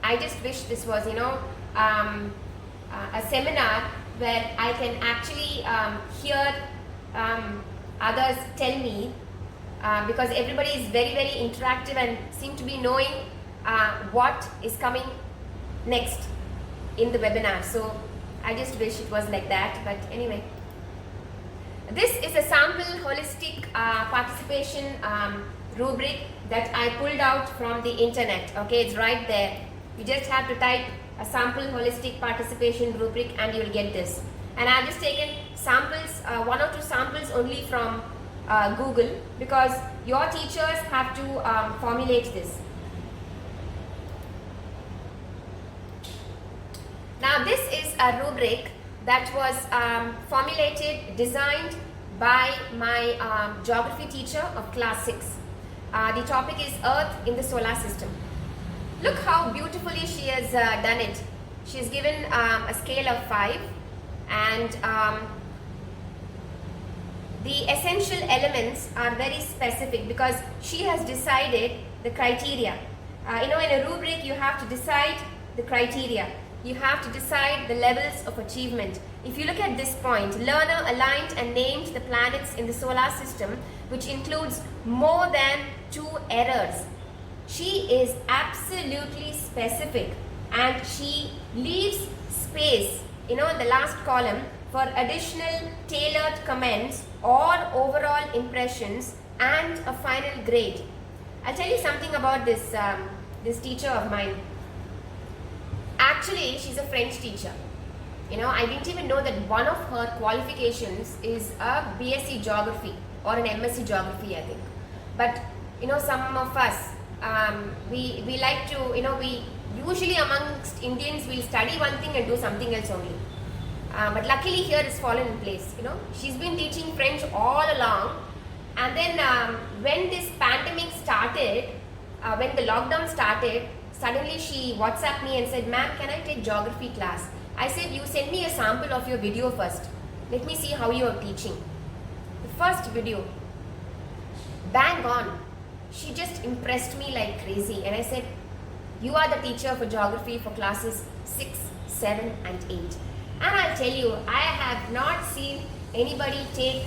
Speaker 2: I just wish this was, a seminar where I can actually hear others tell me, because everybody is very, very interactive and seem to be knowing what is coming next in the webinar. So I just wish it was like that, but anyway. This is a sample holistic participation rubric that I pulled out from the internet. Okay, it's right there. You just have to type a sample holistic participation rubric and you'll get this. And I've just taken samples, 1 or 2 samples only from Google, because your teachers have to formulate this. Now this is a rubric that was formulated, designed by my geography teacher of class 6. The topic is Earth in the solar system. Look how beautifully she has done it. She has given a scale of 5, and the essential elements are very specific because she has decided the criteria. In a rubric you have to decide the criteria. You have to decide the levels of achievement. If you look at this point, learner aligned and named the planets in the solar system, which includes more than 2 errors. She is absolutely specific, and she leaves space, in the last column, for additional tailored comments or overall impressions and a final grade. I'll tell you something about this, this teacher of mine. Actually, she's a French teacher. I didn't even know that one of her qualifications is a BSc Geography or an MSc Geography, I think. But, some of us, we like to, we usually amongst Indians, we'll study one thing and do something else only. But luckily here it's fallen in place, She's been teaching French all along. And then when this pandemic started, when the lockdown started, suddenly she WhatsApped me and said, "Ma'am, can I take geography class?" I said, "You send me a sample of your video first. Let me see how you are teaching." The first video, bang on. She just impressed me like crazy. And I said, "You are the teacher for geography for classes 6, 7 and 8. And I'll tell you, I have not seen anybody take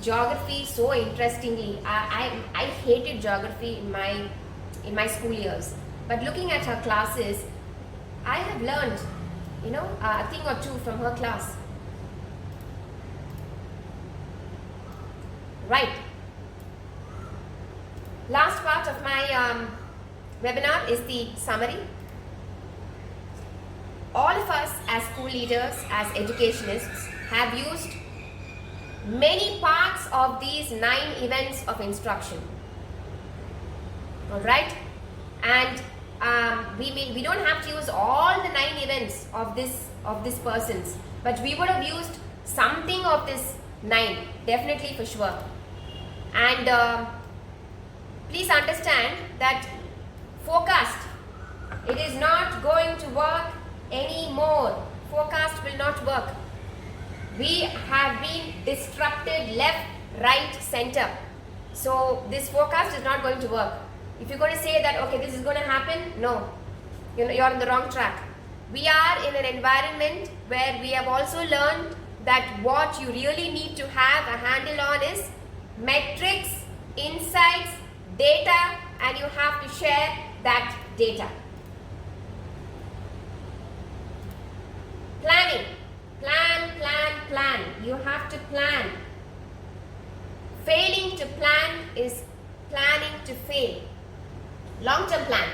Speaker 2: geography so interestingly. I hated geography in my school years. But looking at her classes, I have learned, a thing or two from her class. Right. Last part of my webinar is the summary. All of us as school leaders, as educationists, have used many parts of these 9 events of instruction. Alright? And we don't have to use all the 9 events of this person's, but we would have used something of this 9, definitely for sure. And please understand that forecast, it is not going to work anymore. Forecast will not work. We have been disrupted left, right, center. So this forecast is not going to work. If you're going to say that, okay, this is going to happen, no, you're on the wrong track. We are in an environment where we have also learned that what you really need to have a handle on is metrics, insights, data, and you have to share that data. Planning. Plan. You have to plan. Failing to plan is planning to fail. Long-term plan.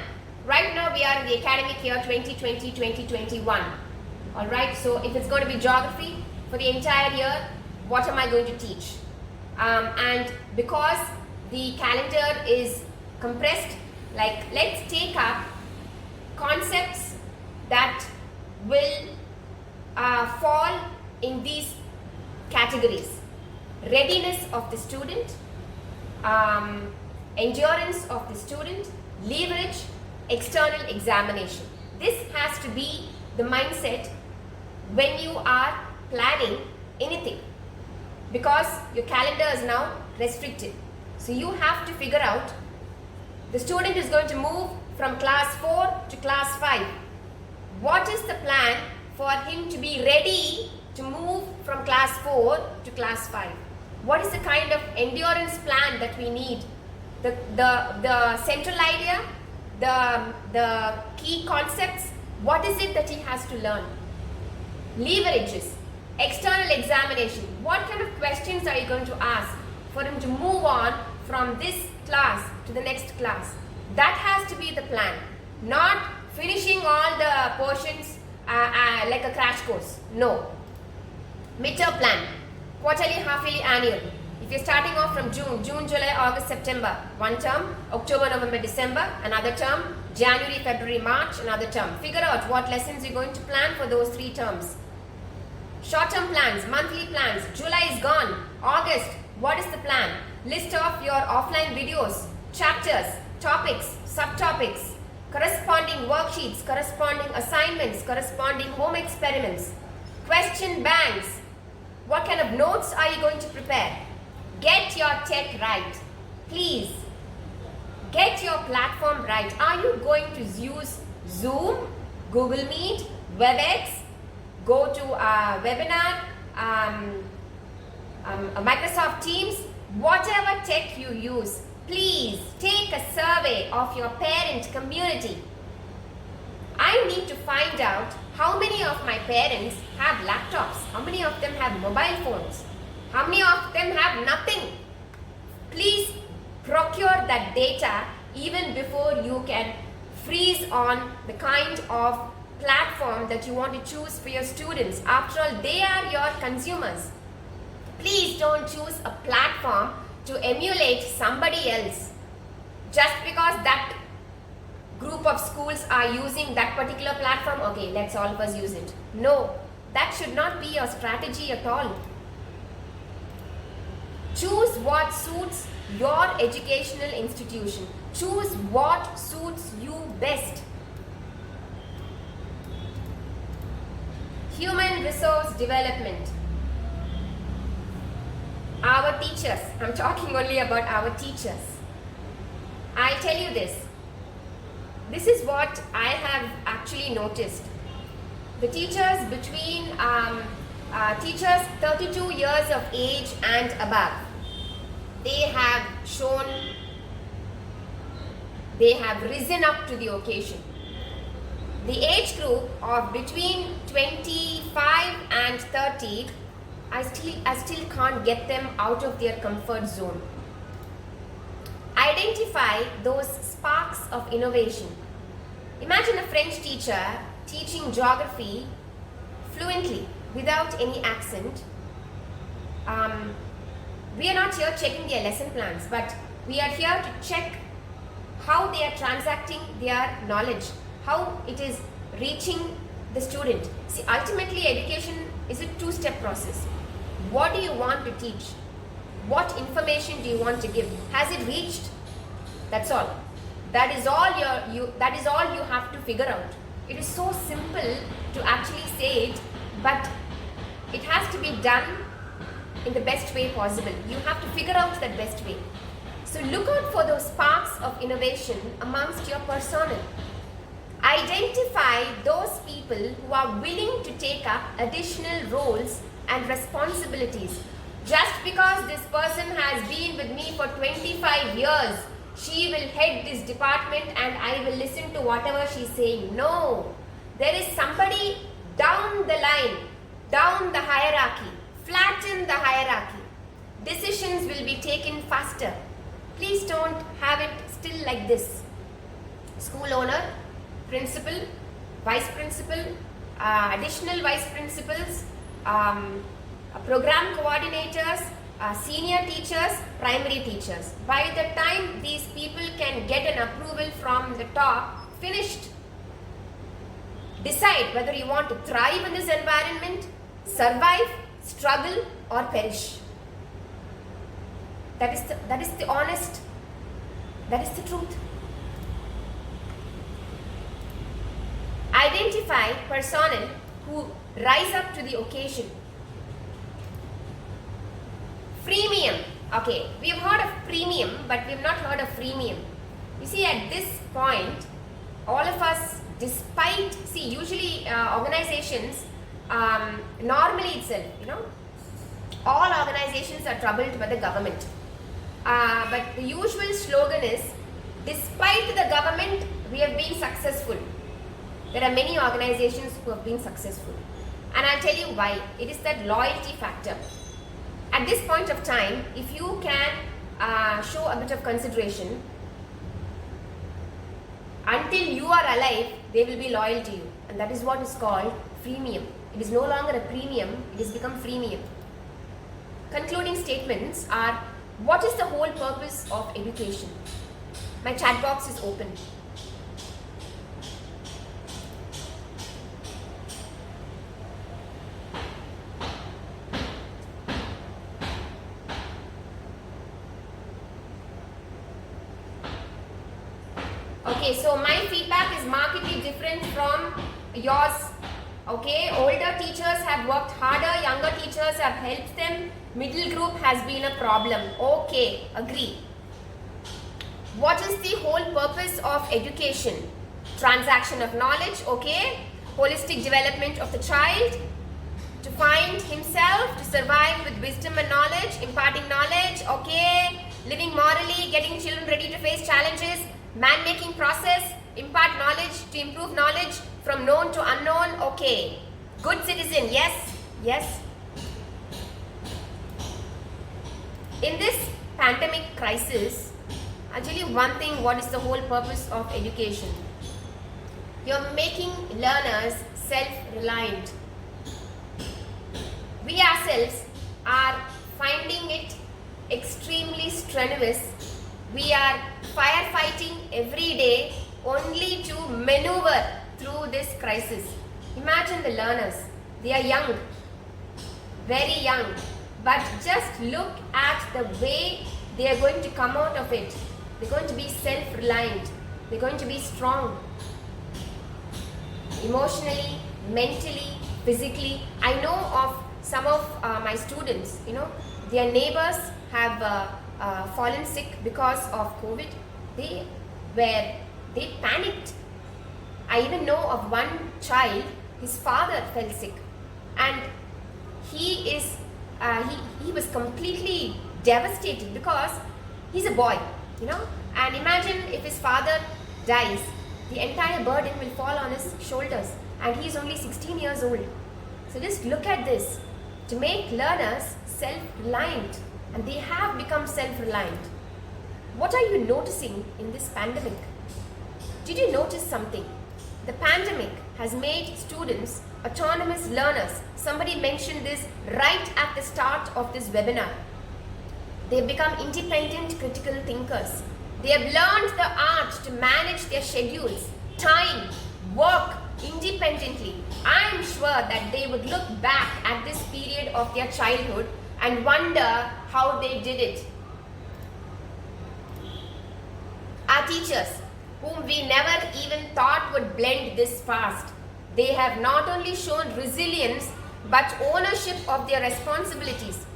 Speaker 2: Right now we are in the academic year 2020-2021. Alright, so if it's going to be geography for the entire year, what am I going to teach? And because the calendar is compressed, like let's take up concepts that will fall in these categories: readiness of the student, endurance of the student, leverage, external examination. This has to be the mindset when you are planning anything, because your calendar is now restricted. So you have to figure out, the student is going to move from class 4 to class 5. What is the plan for him to be ready to move from class 4 to class 5? What is the kind of endurance plan that we need? The central idea, the key concepts, what is it that he has to learn? Leverages, external examination. What kind of questions are you going to ask for him to move on from this class to the next class? That has to be the plan, not finishing all the portions like a crash course. No. Midterm plan, quarterly, half-yearly, annual. If you're starting off from June, July, August, September, one term, October, November, December, another term, January, February, March, another term. Figure out what lessons you're going to plan for those 3 terms. Short-term plans, monthly plans. July is gone. August, what is the plan? List off your offline videos, chapters, topics, subtopics, corresponding worksheets, corresponding assignments, corresponding home experiments, question banks. What kind of notes are you going to prepare? Get your tech right. Please, get your platform right. Are you going to use Zoom, Google Meet, WebEx, go to a webinar, Microsoft Teams, whatever tech you use? Please take a survey of your parent community. I need to find out how many of my parents have laptops, how many of them have mobile phones, how many of them have nothing. Please procure that data even before you can freeze on the kind of platform that you want to choose for your students. After all, they are your consumers. Please don't choose a platform to emulate somebody else just because that group of schools are using that particular platform. Okay, let's all of us use it. No, that should not be your strategy at all. Choose what suits your educational institution. Choose what suits you best. Human resource development. Our teachers, I'm talking only about our teachers. I tell you this. This is what I have actually noticed. The teachers between teachers 32 years of age and above, they have shown, they have risen up to the occasion. The age group of between 25 and 30, I still can't get them out of their comfort zone. Identify those sparks of innovation. Imagine a French teacher teaching geography fluently without any accent. We are not here checking their lesson plans, but we are here to check how they are transacting their knowledge, how it is reaching the student. See, ultimately education is a two-step process. What do you want to teach? What information do you want to give? Has it reached? That's all. That is all you have to figure out. It is so simple to actually say it, but it has to be done in the best way possible. You have to figure out that best way. So look out for those sparks of innovation amongst your personnel. Identify those people who are willing to take up additional roles and responsibilities. Just because this person has been with me for 25 years, she will head this department and I will listen to whatever she's saying. No, there is somebody down the line, down the hierarchy, flatten the hierarchy. Decisions will be taken faster. Please don't have it still like this. School owner, principal, vice principal, additional vice principals, program coordinators, senior teachers, primary teachers. By the time these people can get an approval from the top, finished. Decide whether you want to thrive in this environment, survive, struggle, or perish. That is the honest, that is the truth. Identify personnel who rise up to the occasion. Freemium. Okay, we have heard of premium, but we have not heard of freemium. You see, at this point, all of us, despite, see, usually organizations, normally itself, all organizations are troubled by the government. But the usual slogan is, despite the government, we have been successful. There are many organizations who have been successful. And I'll tell you why. It is that loyalty factor. At this point of time, if you can show a bit of consideration, until you are alive, they will be loyal to you. And that is what is called freemium. It is no longer a premium, it has become freemium. Concluding statements are, what is the whole purpose of education? My chat box is open. Okay, so my feedback is markedly different from yours. Okay, older teachers have worked harder, younger teachers have helped them, middle group has been a problem. Okay, agree. What is the whole purpose of education? Transaction of knowledge, okay. Holistic development of the child, to find himself, to survive with wisdom and knowledge, imparting knowledge, okay. Living morally, getting children ready to face challenges, man-making process, impart knowledge to improve knowledge from known to unknown, okay. Good citizen, yes, yes. In this pandemic crisis, I'll tell you one thing, what is the whole purpose of education? You're making learners self-reliant. We ourselves are finding it extremely strenuous. We are firefighting every day only to maneuver through this crisis. Imagine the learners. They are young, very young, but just look at the way they are going to come out of it. They're going to be self-reliant. They're going to be strong. Emotionally, mentally, physically. I know of some of my students, their neighbors have fallen sick because of COVID. They panicked. I even know of one child, his father fell sick, and he was completely devastated because he's a boy, and imagine if his father dies, the entire burden will fall on his shoulders, and he's only 16 years old. So just look at this, to make learners self-reliant, and they have become self-reliant. What are you noticing in this pandemic? Did you notice something? The pandemic has made students autonomous learners. Somebody mentioned this right at the start of this webinar. They have become independent critical thinkers. They have learned the art to manage their schedules, time, work independently. I am sure that they would look back at this period of their childhood and wonder how they did it. Our teachers, whom we never even thought would blend this fast, they have not only shown resilience but ownership of their responsibilities.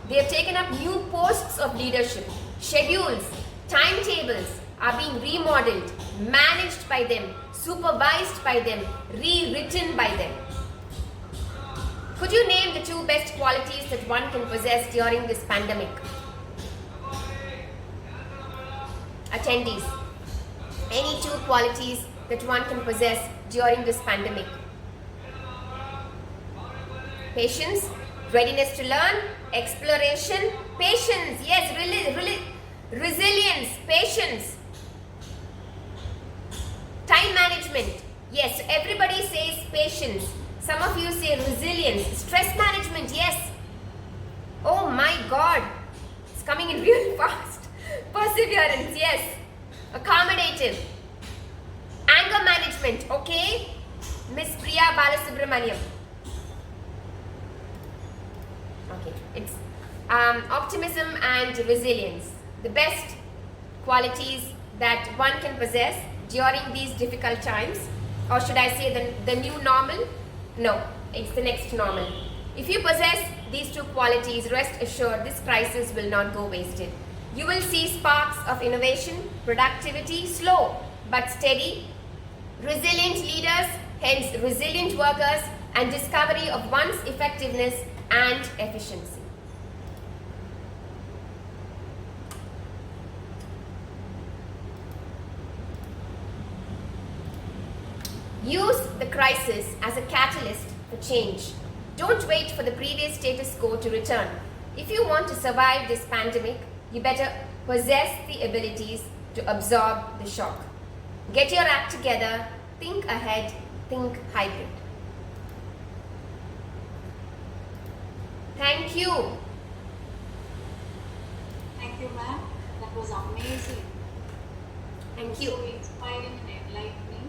Speaker 2: They have taken up new posts of leadership. Schedules, timetables are being remodeled, managed by them, supervised by them, rewritten by them. Could you name the two best qualities that one can possess during this pandemic? Attendees, any two qualities that one can possess during this pandemic? Patience, readiness to learn, exploration, patience, yes, resilience, patience. Time management, yes, everybody says patience. Some of you say resilience, stress management, yes. Perseverance, yes. Accommodative. Anger management, okay. Miss Priya Balasubramaniam. Okay, it's optimism and resilience. The best qualities that one can possess during these difficult times, or should I say the new normal? No, it's the next normal. If you possess these two qualities, rest assured this crisis will not go wasted. You will see sparks of innovation, productivity, slow but steady, resilient leaders, hence resilient workers, and discovery of one's effectiveness and efficiency. Use the crisis as a catalyst for change. Don't wait for the previous status quo to return. If you want to survive this pandemic, you better possess the abilities to absorb the shock. Get your act together, think ahead, think hybrid. Thank you.
Speaker 1: Thank you, ma'am. That was amazing.
Speaker 2: Thank you.
Speaker 1: So inspiring and enlightening.